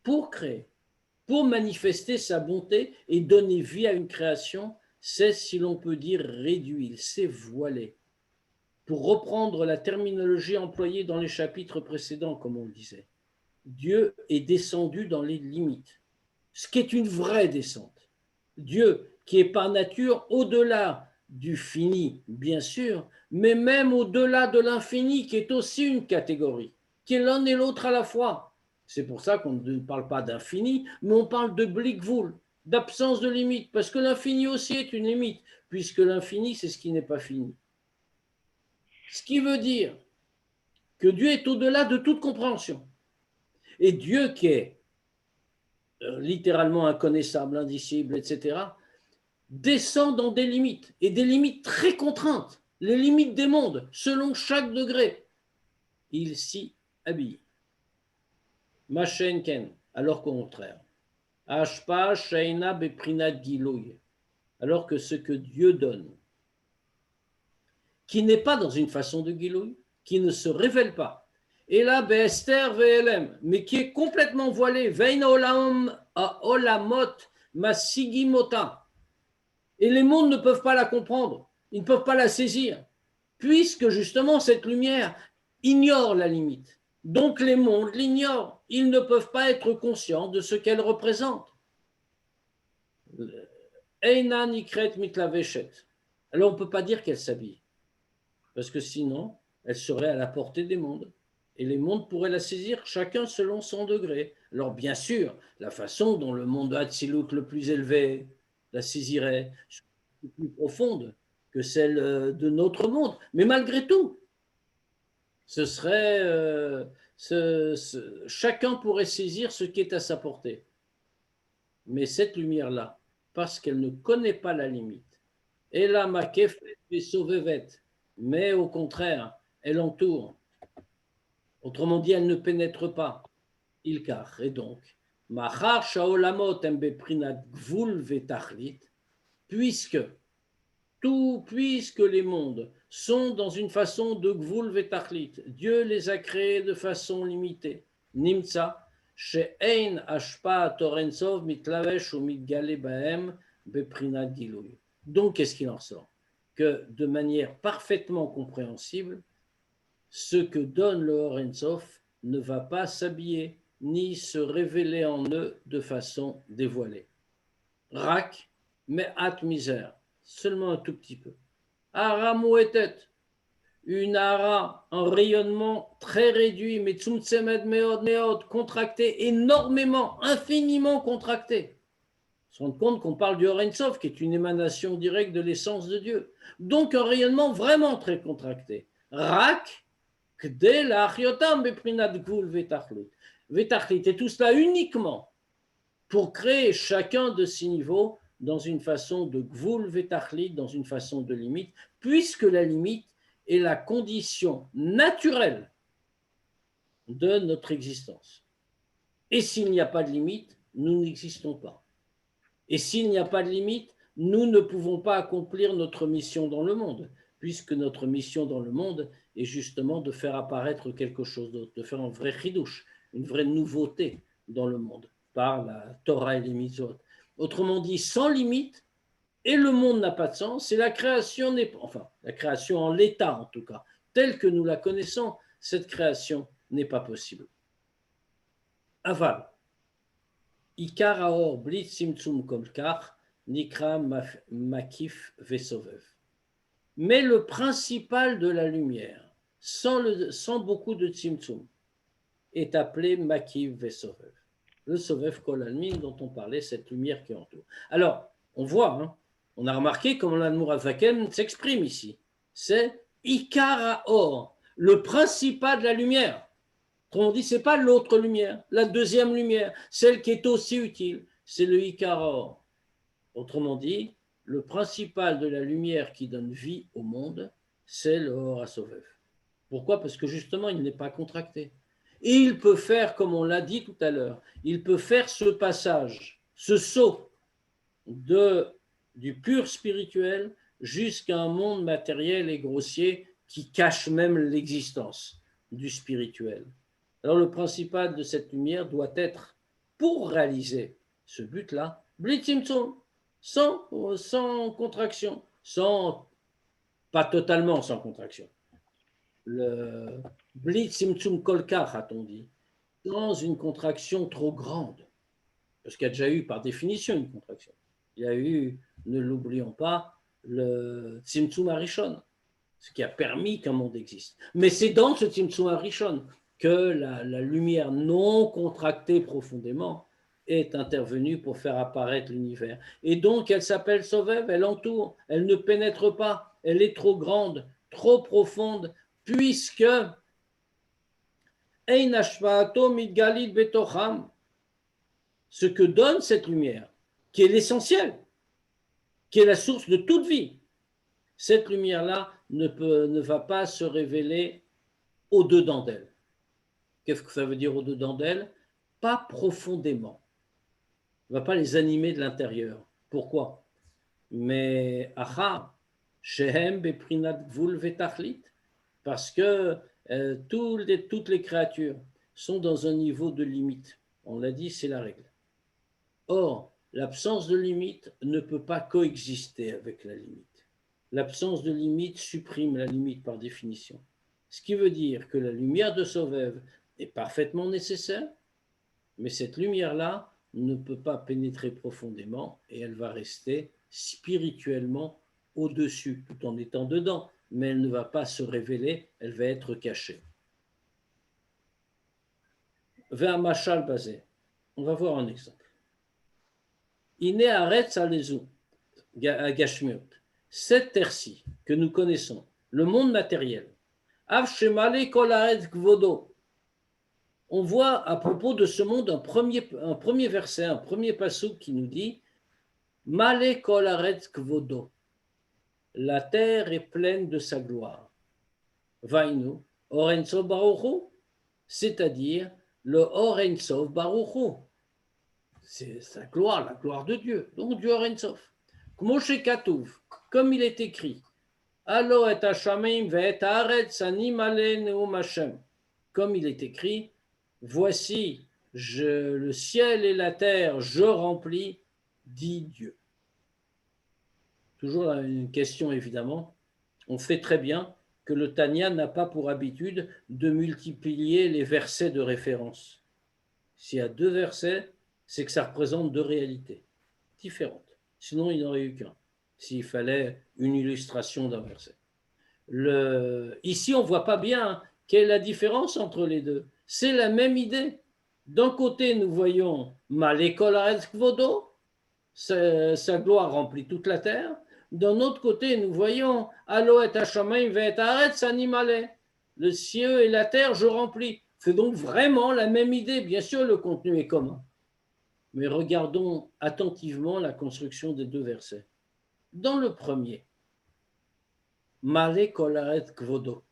Speaker 1: pour créer, pour manifester sa bonté et donner vie à une création, c'est, si l'on peut dire, réduit, il s'est voilé. Pour reprendre la terminologie employée dans les chapitres précédents, comme on le disait, Dieu est descendu dans les limites, ce qui est une vraie descente. Dieu, qui est par nature au-delà du fini, bien sûr, mais même au-delà de l'infini, qui est aussi une catégorie, qui est l'un et l'autre à la fois. C'est pour ça qu'on ne parle pas d'infini, mais on parle de Blickvul, d'absence de limite, parce que l'infini aussi est une limite, puisque l'infini, c'est ce qui n'est pas fini. Ce qui veut dire que Dieu est au-delà de toute compréhension. Et Dieu qui est littéralement inconnaissable, indicible, etc., descend dans des limites, et des limites très contraintes, les limites des mondes, selon chaque degré. Il s'y habille. Machenken, alors qu'au contraire, Ashpa Shaina Beprinat Gilouy, alors que ce que Dieu donne, qui n'est pas dans une façon de Gilouy, qui ne se révèle pas, et là, Esther Ve'elem, mais qui est complètement voilée, Vein olamot masigimota. Et les mondes ne peuvent pas la comprendre, ils ne peuvent pas la saisir, puisque justement cette lumière ignore la limite. Donc les mondes l'ignorent, ils ne peuvent pas être conscients de ce qu'elle représente. Eina nikret mitlaveshet. Alors on ne peut pas dire qu'elle s'habille, parce que sinon, elle serait à la portée des mondes. Et les mondes pourraient la saisir chacun selon son degré. Alors bien sûr, la façon dont le monde Hatzilut le plus élevé la saisirait est plus profonde que celle de notre monde. Mais malgré tout, ce serait chacun pourrait saisir ce qui est à sa portée. Mais cette lumière-là, parce qu'elle ne connaît pas la limite, elle a makefet et sauvevet, mais au contraire, elle entoure. Autrement dit, elle ne pénètre pas. Ilkar, et donc, Machar shaolamot embeprinat gvul vetachlit, puisque les mondes sont dans une façon de gvul vetachlit, Dieu les a créés de façon limitée. Nimtsa, she'ein ashpa torensov mitlavesh ou mitgale bahem beprinat gilouy. Donc, qu'est-ce qu'il en sort? Que de manière parfaitement compréhensible, ce que donne le Or-Ensof ne va pas s'habiller ni se révéler en eux de façon dévoilée. Rak, mais at misère, seulement un tout petit peu. Ara mouetet, une ara, un rayonnement très réduit, mais tsumtsemed meod, contracté, énormément, infiniment contracté. On se rend compte qu'on parle du Or-Ensof, qui est une émanation directe de l'essence de Dieu. Donc un rayonnement vraiment très contracté. Rak, et tout cela uniquement pour créer chacun de ces niveaux dans une façon de gvul vetachlit, dans une façon de limite, puisque la limite est la condition naturelle de notre existence. Et s'il n'y a pas de limite, nous n'existons pas. Et s'il n'y a pas de limite, nous ne pouvons pas accomplir notre mission dans le monde, puisque notre mission dans le monde est justement de faire apparaître quelque chose d'autre, de faire un vrai chidouche, une vraie nouveauté dans le monde, par la Torah et les mitzvot. Autrement dit, sans limite, et le monde n'a pas de sens, et la création n'est pas, enfin, la création en l'état en tout cas, telle que nous la connaissons, cette création n'est pas possible. Aval. Ikar haor bli tzimtzum kolkar nikra makif vesovev. Mais le principal de la lumière, sans beaucoup de tzimtzum, est appelé makif vesovev. Le sovev kol almin dont on parlait, cette lumière qui entoure. Alors, on voit, hein, on a remarqué comment l'Admour HaZaken s'exprime ici. C'est Ikar haor, le principal de la lumière. On dit, ce n'est pas l'autre lumière, la deuxième lumière, celle qui est aussi utile, c'est le Ikar haor. Autrement dit, le principal de la lumière qui donne vie au monde, c'est le Or HaSovev. Pourquoi? Parce que justement, il n'est pas contracté. Et il peut faire, comme on l'a dit tout à l'heure, il peut faire ce passage, ce saut du pur spirituel jusqu'à un monde matériel et grossier qui cache même l'existence du spirituel. Alors le principal de cette lumière doit être, pour réaliser ce but-là, blitzimtzum, sans contraction, pas totalement sans contraction. Le blitzimtzum kolkar, a-t-on dit, dans une contraction trop grande, parce qu'il y a déjà eu par définition une contraction. Il y a eu, ne l'oublions pas, le tzimtzum harishon, ce qui a permis qu'un monde existe. Mais c'est dans ce tzimtzum harishon que la lumière non contractée profondément est intervenue pour faire apparaître l'univers. Et donc, elle s'appelle Sovev, elle entoure, elle ne pénètre pas, elle est trop grande, trop profonde, puisque Ein hashpa'ato mitgalit betocham, ce que donne cette lumière, qui est l'essentiel, qui est la source de toute vie, cette lumière-là ne va pas se révéler au-dedans d'elle. Qu'est-ce que ça veut dire au-dedans d'elle? Pas profondément. Elle ne va pas les animer de l'intérieur. Pourquoi? Mais aha, shehem beprinat gvul vetachlit, parce qu'elle Toutes les créatures sont dans un niveau de limite. On l'a dit, c'est la règle. Or, l'absence de limite ne peut pas coexister avec la limite. L'absence de limite supprime la limite par définition. Ce qui veut dire que la lumière de Sovève est parfaitement nécessaire, mais cette lumière-là ne peut pas pénétrer profondément et elle va rester spirituellement au-dessus, tout en étant dedans, mais elle ne va pas se révéler, elle va être cachée. Vers Machal basé, on va voir un exemple. Iné Aretz Alezu, Gashmiot, cette terre-ci que nous connaissons, le monde matériel, Av Shemale Kol Haaretz Kvodo. On voit à propos de ce monde un premier verset, un premier passouk qui nous dit Male Kol Haaretz Kvodo. La terre est pleine de sa gloire. Vainu, Orensov Baruchu, c'est-à-dire le Orensov Baruchu. C'est sa gloire, la gloire de Dieu. Donc Dieu Orensov. Moshe Katouv, comme il est écrit, Allo et Hashamim ve'et haaretz ani male neum Hashem. Comme il est écrit, voici le ciel et la terre, je remplis, dit Dieu. Toujours une question évidemment. On fait très bien que le Tanya n'a pas pour habitude de multiplier les versets de référence. S'il y a 2 versets, c'est que ça représente 2 réalités différentes. Sinon, il n'y aurait eu qu'un, s'il fallait une illustration d'un verset. Ici, on ne voit pas bien quelle est la différence entre les deux. C'est la même idée. D'un côté, nous voyons Malekol Haaretz Kvodo, sa gloire remplit toute la terre. D'un autre côté, nous voyons Allo et Hashamayim ve'et haaretz ani male. Le ciel et la terre, je remplis. C'est donc vraiment la même idée. Bien sûr, le contenu est commun. Mais regardons attentivement la construction des 2 versets. Dans le premier, Male Kol Haaretz Kvodo,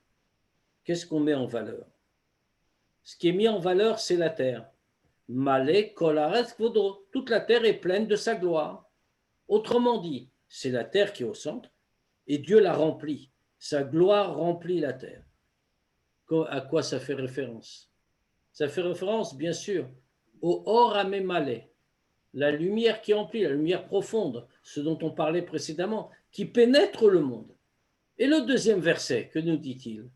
Speaker 1: qu'est-ce qu'on met en valeur? Ce qui est mis en valeur, c'est la terre. Male Kol Haaretz Kvodo, toute la terre est pleine de sa gloire. Autrement dit, c'est la terre qui est au centre et Dieu la remplit. Sa gloire remplit la terre. À quoi ça fait référence? Ça fait référence, bien sûr, au Or Hamemale, la lumière qui remplit, la lumière profonde, ce dont on parlait précédemment, qui pénètre le monde. Et le deuxième verset, que nous dit-il?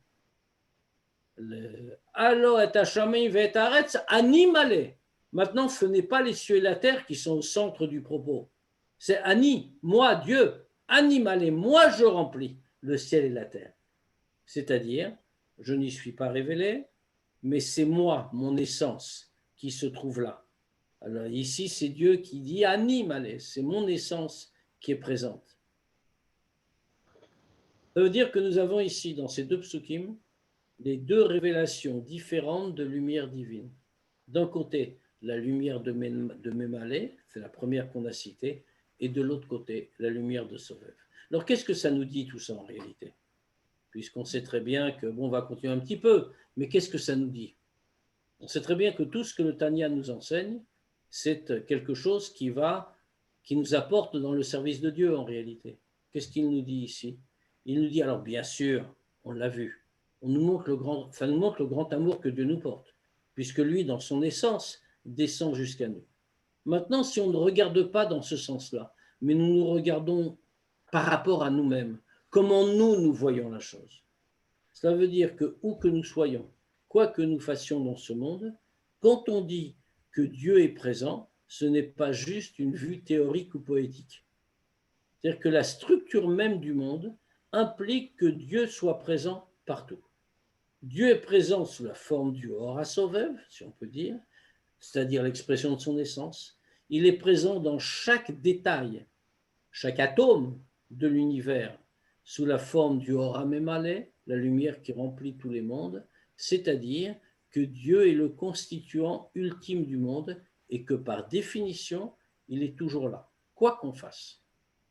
Speaker 1: Allo et Hashamayim ve'et haaretz ani male. Maintenant, ce n'est pas les cieux et la terre qui sont au centre du propos. C'est Ani, moi, Dieu, animalé, moi je remplis le ciel et la terre. C'est-à-dire, je n'y suis pas révélé, mais c'est moi, mon essence, qui se trouve là. Alors ici, c'est Dieu qui dit animalé, c'est mon essence qui est présente. Ça veut dire que nous avons ici, dans ces 2 psukim, les 2 révélations différentes de lumière divine. D'un côté, la lumière de Memalé, c'est la première qu'on a citée, et de l'autre côté, la lumière de Sovève. Alors, qu'est-ce que ça nous dit tout ça en réalité? Puisqu'on sait très bien que, on va continuer un petit peu, mais qu'est-ce que ça nous dit? On sait très bien que tout ce que le Tanya nous enseigne, c'est quelque chose qui nous apporte dans le service de Dieu en réalité. Qu'est-ce qu'il nous dit ici? Il nous dit, alors bien sûr, on l'a vu, nous montre le grand amour que Dieu nous porte, puisque lui, dans son essence, descend jusqu'à nous. Maintenant, si on ne regarde pas dans ce sens-là, mais nous nous regardons par rapport à nous-mêmes, comment nous voyons la chose. Cela veut dire que où que nous soyons, quoi que nous fassions dans ce monde, quand on dit que Dieu est présent, ce n'est pas juste une vue théorique ou poétique. C'est-à-dire que la structure même du monde implique que Dieu soit présent partout. Dieu est présent sous la forme du Or HaSovev, si on peut dire, c'est-à-dire l'expression de son essence. Il est présent dans chaque détail, chaque atome de l'univers, sous la forme du Or HaMemale, la lumière qui remplit tous les mondes, c'est-à-dire que Dieu est le constituant ultime du monde et que par définition, il est toujours là, quoi qu'on fasse.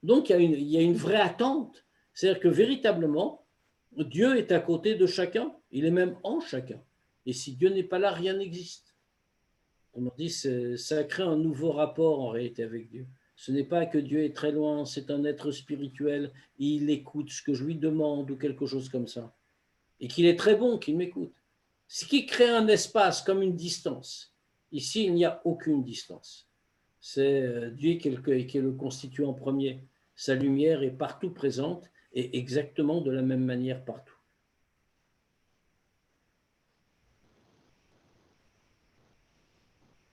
Speaker 1: Donc il y a une vraie attente, c'est-à-dire que véritablement, Dieu est à côté de chacun, il est même en chacun. Et si Dieu n'est pas là, rien n'existe. On dit, ça crée un nouveau rapport en réalité avec Dieu. Ce n'est pas que Dieu est très loin, c'est un être spirituel, et il écoute ce que je lui demande ou quelque chose comme ça. et qu'il est très bon, qu'il m'écoute. Ce qui crée un espace comme une distance. Ici, il n'y a aucune distance. C'est Dieu qui est le constituant premier. Sa lumière est partout présente et exactement de la même manière partout.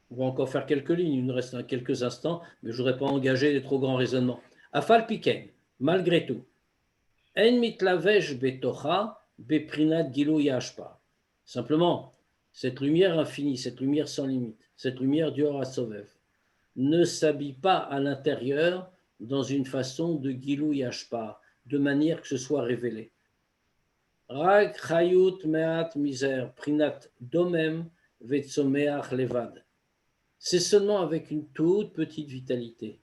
Speaker 1: On va encore faire quelques lignes, il nous reste quelques instants, mais je ne voudrais pas engager des trop grands raisonnements. Afal piken, malgré tout, en mitlavesh betocha beprinat gilou yashpa. Simplement, cette lumière infinie, cette lumière sans limite, cette lumière du Or HaSovev, ne s'habille pas à l'intérieur dans une façon de gilou yashpa, de manière que ce soit révélé. Rak chayut meat miser prinat domem vetzomeach levad. C'est seulement avec une toute petite vitalité,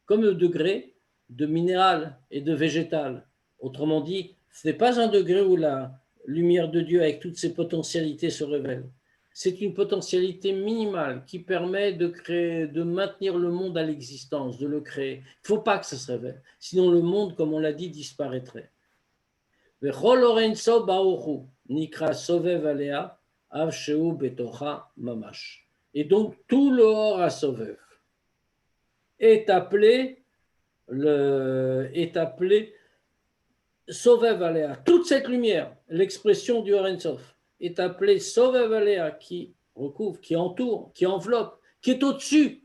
Speaker 1: comme le degré de minéral et de végétal. Autrement dit, ce n'est pas un degré où la lumière de Dieu avec toutes ses potentialités se révèle. C'est une potentialité minimale qui permet de créer, de maintenir le monde à l'existence, de le créer. Il ne faut pas que ça se révèle, sinon le monde, comme on l'a dit, disparaîtrait. Vechol orenso baruchu nikra sovev alea av sheu betocha mamash. Et donc, tout le Or HaSovev est appelé Sovev Alea. Toute cette lumière, l'expression du Or Ein Sof, est appelée Sovev Alea, qui recouvre, qui entoure, qui enveloppe, qui est au-dessus.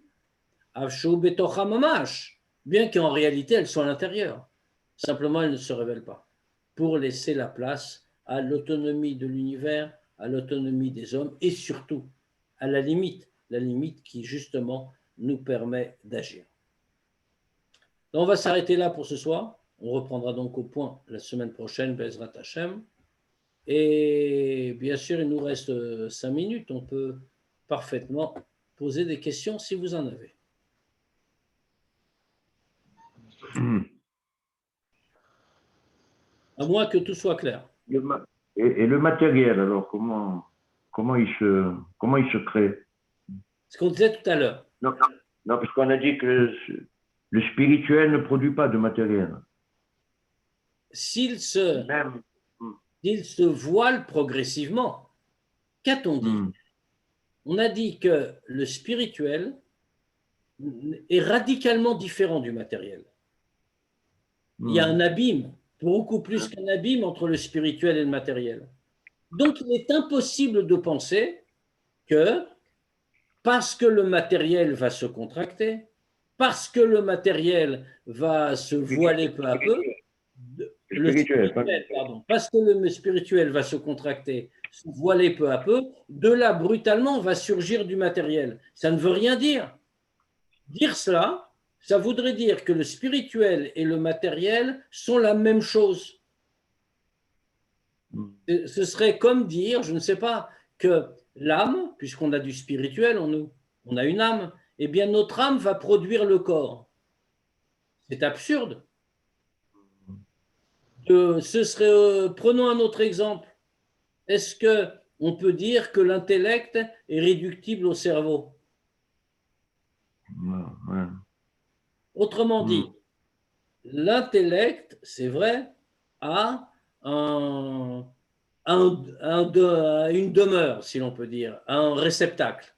Speaker 1: Avshu Betocha Mamash, bien qu'en réalité, elle soit à l'intérieur. Simplement, elle ne se révèle pas. Pour laisser la place à l'autonomie de l'univers, à l'autonomie des hommes et surtout à la limite qui justement nous permet d'agir. Donc on va s'arrêter là pour ce soir. On reprendra donc au point la semaine prochaine, Bezrat Hashem. Et bien sûr, il nous reste 5 minutes. On peut parfaitement poser des questions si vous en avez. À moins que tout soit clair.
Speaker 4: Et le matériel, alors, comment il se crée?
Speaker 1: Ce qu'on disait tout à l'heure.
Speaker 4: Non, parce qu'on a dit que le spirituel ne produit pas de matériel.
Speaker 1: S'il se voile progressivement, qu'a-t-on dit? On a dit que le spirituel est radicalement différent du matériel. Il y a un abîme, beaucoup plus qu'un abîme entre le spirituel et le matériel. Donc, il est impossible de penser que parce que le matériel va se contracter, parce que le matériel va se voiler peu à peu, parce que le spirituel va se contracter, se voiler peu à peu, de là, brutalement, va surgir du matériel. Ça ne veut rien dire. Dire cela, ça voudrait dire que le spirituel et le matériel sont la même chose. Ce serait comme dire, je ne sais pas, que l'âme, puisqu'on a du spirituel en nous, on a une âme, eh bien notre âme va produire le corps. C'est absurde. Prenons un autre exemple. Est-ce qu'on peut dire que l'intellect est réductible au cerveau? Autrement dit, l'intellect, c'est vrai, a une demeure, si l'on peut dire, un réceptacle.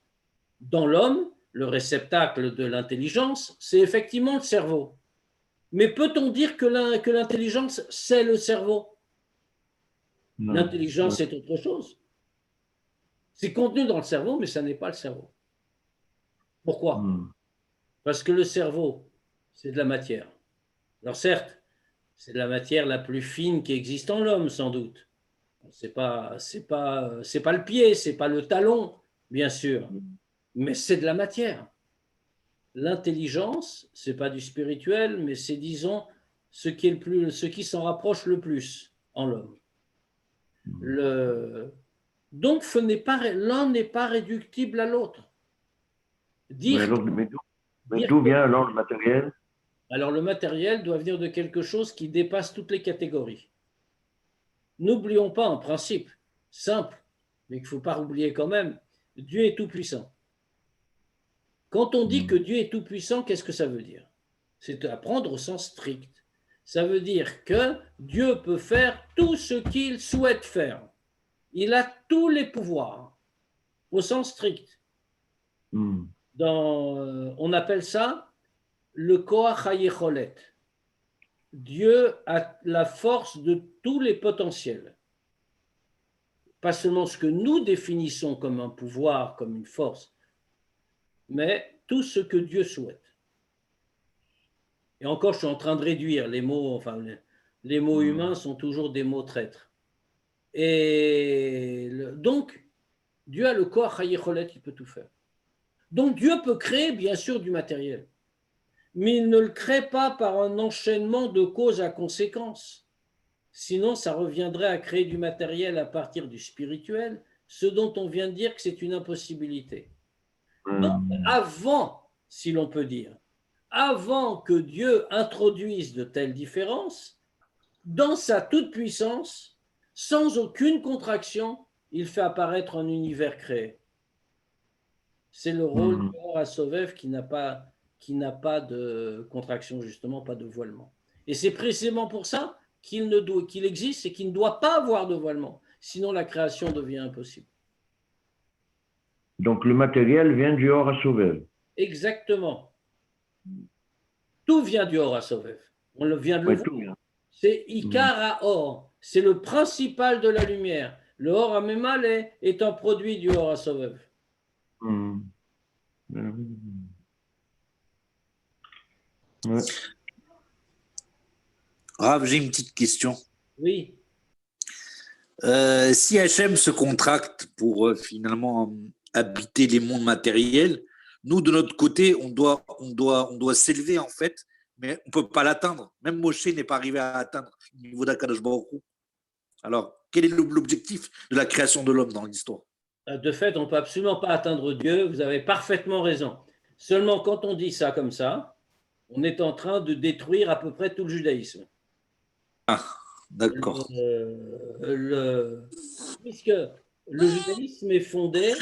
Speaker 1: Dans l'homme, le réceptacle de l'intelligence, c'est effectivement le cerveau. Mais peut-on dire que l'intelligence, c'est le cerveau? L'intelligence, c'est autre chose. C'est contenu dans le cerveau, mais ça n'est pas le cerveau. Pourquoi? Parce que le cerveau, c'est de la matière. Alors certes, c'est de la matière la plus fine qui existe en l'homme, sans doute. C'est pas le pied, c'est pas le talon, bien sûr, mais c'est de la matière. L'intelligence, c'est pas du spirituel, mais c'est, disons, ce qui s'en rapproche le plus en l'homme. Donc, l'un n'est pas réductible à l'autre.
Speaker 4: Mais d'où vient alors le matériel?
Speaker 1: Alors, le matériel doit venir de quelque chose qui dépasse toutes les catégories. N'oublions pas un principe simple, mais qu'il ne faut pas oublier quand même, Dieu est tout-puissant. Quand on dit que Dieu est tout-puissant, qu'est-ce que ça veut dire? C'est à prendre au sens strict. Ça veut dire que Dieu peut faire tout ce qu'il souhaite faire. Il a tous les pouvoirs, au sens strict. On appelle ça le Koach HaYecholet. Dieu a la force de tous les potentiels. Pas seulement ce que nous définissons comme un pouvoir, comme une force, mais tout ce que Dieu souhaite. Et encore, je suis en train de réduire les mots, enfin, les mots humains sont toujours des mots traîtres. Et donc, Dieu a le Koach HaYecholet, il peut tout faire. Donc, Dieu peut créer, bien sûr, du matériel, mais il ne le crée pas par un enchaînement de causes à conséquences. Sinon, ça reviendrait à créer du matériel à partir du spirituel, ce dont on vient de dire que c'est une impossibilité. Donc, avant, si l'on peut dire, avant que Dieu introduise de telles différences, dans sa toute-puissance, sans aucune contraction, il fait apparaître un univers créé. C'est le rôle du Or HaSovev qui n'a pas de contraction, justement, pas de voilement. Et c'est précisément pour ça qu'il existe et qu'il ne doit pas avoir de voilement. Sinon, la création devient impossible.
Speaker 4: Donc le matériel vient du Or HaSovev.
Speaker 1: Exactement. Tout vient du Or HaSovev. On vient de le voir. C'est Ikar HaOr. C'est le principal de la lumière. Le Or HaMemal est un produit du Or HaSovev.
Speaker 4: Ouais.
Speaker 5: Rav, j'ai une petite question.
Speaker 1: Oui.
Speaker 5: Si Hachem se contracte pour finalement habiter les mondes matériels, nous, de notre côté, on doit s'élever en fait, mais on ne peut pas l'atteindre. Même Moshe n'est pas arrivé à atteindre le niveau d'Akadosh Baruch Hu. Alors, quel est l'objectif de la création de l'homme dans l'histoire?
Speaker 1: De fait, on ne peut absolument pas atteindre Dieu, vous avez parfaitement raison. Seulement, quand on dit ça comme ça, on est en train de détruire à peu près tout le judaïsme.
Speaker 5: Ah, d'accord.
Speaker 1: Puisque le judaïsme est fondé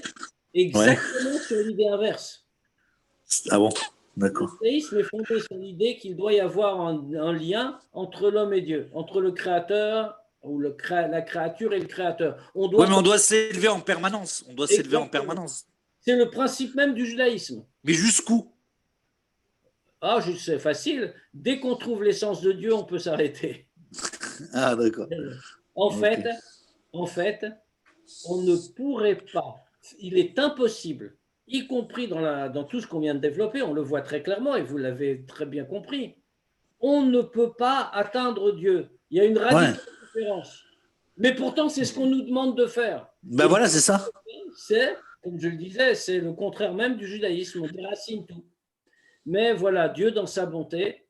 Speaker 1: exactement sur l'idée inverse.
Speaker 5: Ah bon, d'accord.
Speaker 1: Le judaïsme est fondé sur l'idée qu'il doit y avoir un lien entre l'homme et Dieu, entre le créateur ou la créature et le créateur.
Speaker 5: Oui, mais on doit s'élever en permanence. On doit s'élever en permanence.
Speaker 1: C'est le principe même du judaïsme.
Speaker 5: Mais jusqu'où?
Speaker 1: Ah, c'est facile. Dès qu'on trouve l'essence de Dieu, on peut s'arrêter.
Speaker 5: Ah, d'accord.
Speaker 1: En fait, on ne pourrait pas. Il est impossible, y compris dans tout ce qu'on vient de développer, on le voit très clairement et vous l'avez très bien compris. On ne peut pas atteindre Dieu. Il y a une radicale différence. Mais pourtant, c'est ce qu'on nous demande de faire.
Speaker 5: Ben voilà, c'est ça.
Speaker 1: C'est, comme je le disais, c'est le contraire même du judaïsme. On déracine tout. Mais voilà, Dieu, dans sa bonté,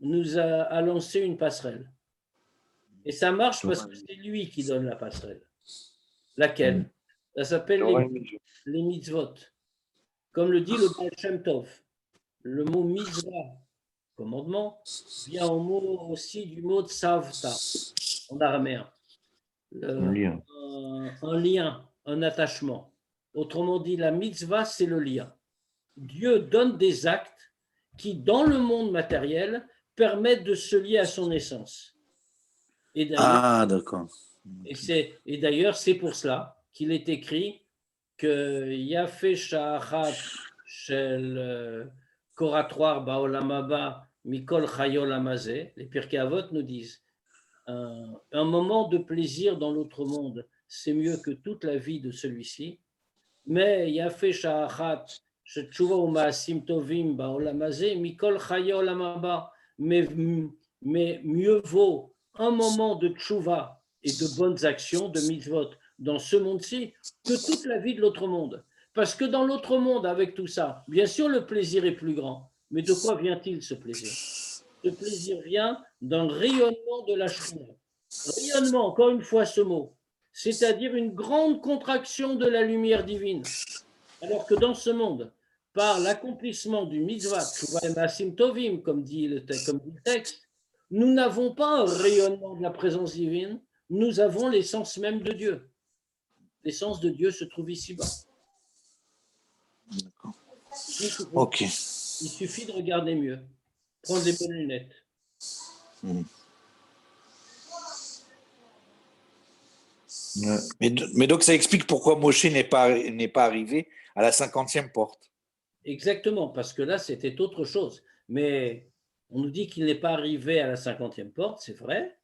Speaker 1: nous a lancé une passerelle. Et ça marche parce que c'est lui qui donne la passerelle. Laquelle? Ça s'appelle les mitzvot. Comme le dit le Baal Shem Tov. Le mot mitzvah, commandement, vient au mot aussi du mot tsavta, en araméen. Un lien, un attachement. Autrement dit, la mitzvah, c'est le lien. Dieu donne des actes qui, dans le monde matériel, permettent de se lier à son essence.
Speaker 5: D'accord.
Speaker 1: Et d'ailleurs, c'est pour cela qu'il est écrit que Yafé Sha'achat Shel Koratroir Baolam Haba Mikol Chayol Amazé, les Pirkei Avot nous disent un moment de plaisir dans l'autre monde, c'est mieux que toute la vie de celui-ci. Mais Yafé Sha'achat Shel Tshuva Umaasim Tovim Baolam Hazé Mikol Chayol Amaba, mais mieux vaut un moment de tchouva et de bonnes actions, de mitzvot, dans ce monde-ci, que toute la vie de l'autre monde. Parce que dans l'autre monde, avec tout ça, bien sûr, le plaisir est plus grand. Mais de quoi vient-il, ce plaisir? Ce plaisir vient d'un rayonnement de la Shekhinah. Rayonnement, encore une fois ce mot, c'est-à-dire une grande contraction de la lumière divine. Alors que dans ce monde, par l'accomplissement du mitzvah, tchouva et maasim tovim, comme dit le texte, nous n'avons pas un rayonnement de la présence divine, nous avons l'essence même de Dieu. L'essence de Dieu se trouve ici-bas.
Speaker 5: D'accord. Ok.
Speaker 1: Il suffit de regarder mieux, prendre les bonnes lunettes.
Speaker 4: Ouais.
Speaker 5: Mais donc, ça explique pourquoi Moshe n'est pas arrivé à la 50e porte.
Speaker 1: Exactement, parce que là, c'était autre chose. Mais on nous dit qu'il n'est pas arrivé à la 50e porte, c'est vrai.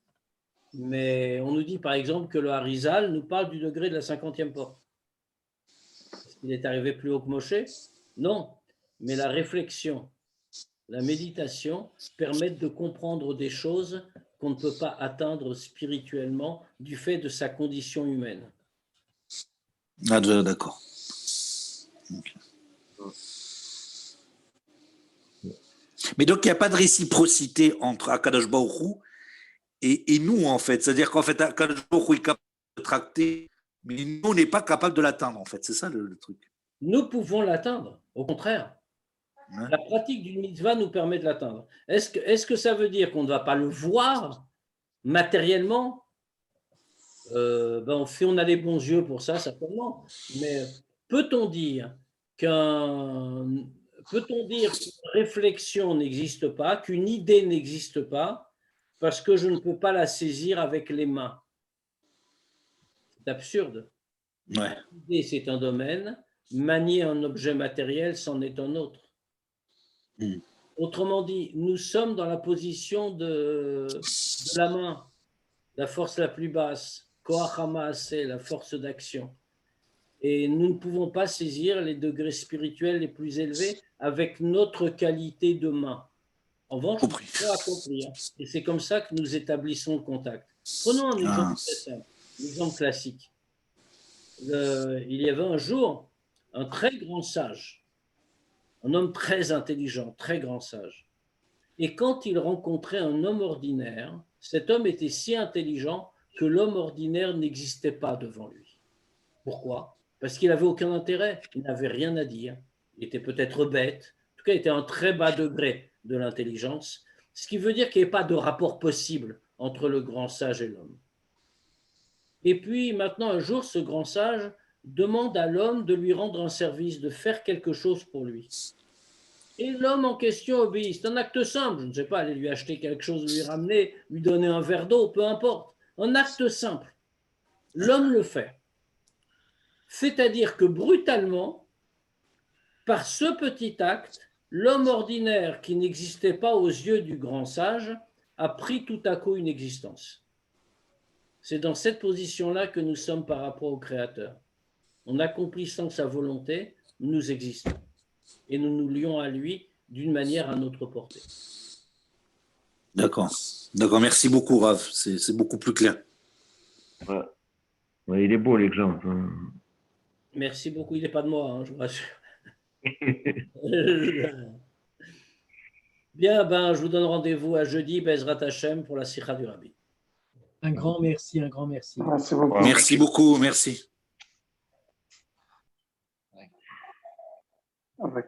Speaker 1: Mais on nous dit, par exemple, que le Harizal nous parle du degré de la 50e porte. Est-ce qu'il est arrivé plus haut que Moshe? Non. Mais la réflexion, la méditation permettent de comprendre des choses qu'on ne peut pas atteindre spirituellement du fait de sa condition humaine.
Speaker 5: Ah, d'accord. Okay. Mais donc, il n'y a pas de réciprocité entre Akadosh Baruch Hu et nous, en fait. C'est-à-dire qu'en fait, Akadosh Baruch Hu est capable de tracter, mais nous, on n'est pas capable de l'atteindre, en fait. C'est ça le truc.
Speaker 1: Nous pouvons l'atteindre, au contraire.
Speaker 5: Ouais.
Speaker 1: La pratique d'une mitzvah nous permet de l'atteindre. Est-ce que ça veut dire qu'on ne va pas le voir matériellement? Si on a les bons yeux pour ça, certainement. Mais peut-on dire qu'une réflexion n'existe pas, qu'une idée n'existe pas, parce que je ne peux pas la saisir avec les mains? C'est absurde.
Speaker 5: Ouais.
Speaker 1: L'idée, c'est un domaine, manier un objet matériel, c'en est un autre. Autrement dit, nous sommes dans la position de la main, la force la plus basse, Koach HaMaaseh, la force d'action. Et nous ne pouvons pas saisir les degrés spirituels les plus élevés avec notre qualité de main. En revanche, on peut accomplir. Et c'est comme ça que nous établissons le contact. Prenons un exemple très simple, un exemple classique. Il y avait un jour un très grand sage, un homme très intelligent, très grand sage. Et quand il rencontrait un homme ordinaire, cet homme était si intelligent que l'homme ordinaire n'existait pas devant lui. Pourquoi? Parce qu'il n'avait aucun intérêt, il n'avait rien à dire, il était peut-être bête, en tout cas il était à un très bas degré de l'intelligence, ce qui veut dire qu'il n'y ait pas de rapport possible entre le grand sage et l'homme. Et puis maintenant, un jour, ce grand sage demande à l'homme de lui rendre un service, de faire quelque chose pour lui. Et l'homme en question obéit. C'est un acte simple, je ne sais pas, aller lui acheter quelque chose, lui ramener, lui donner un verre d'eau, peu importe. Un acte simple. L'homme le fait. C'est-à-dire que brutalement, par ce petit acte, l'homme ordinaire qui n'existait pas aux yeux du grand sage a pris tout à coup une existence. C'est dans cette position-là que nous sommes par rapport au Créateur. En accomplissant sa volonté, nous existons. Et nous nous lions à lui d'une manière à notre portée.
Speaker 5: D'accord. D'accord, merci beaucoup, Rav. C'est beaucoup plus clair.
Speaker 4: Ouais. Ouais, il est beau l'exemple.
Speaker 1: Merci beaucoup. Il n'est pas de moi, hein, je vous rassure. Bien, je vous donne rendez-vous à jeudi, Bezrat Hashem, pour la Sikha du Rabbi.
Speaker 6: Un grand merci, un grand merci.
Speaker 7: Merci beaucoup.
Speaker 5: Merci beaucoup, merci.
Speaker 7: Avec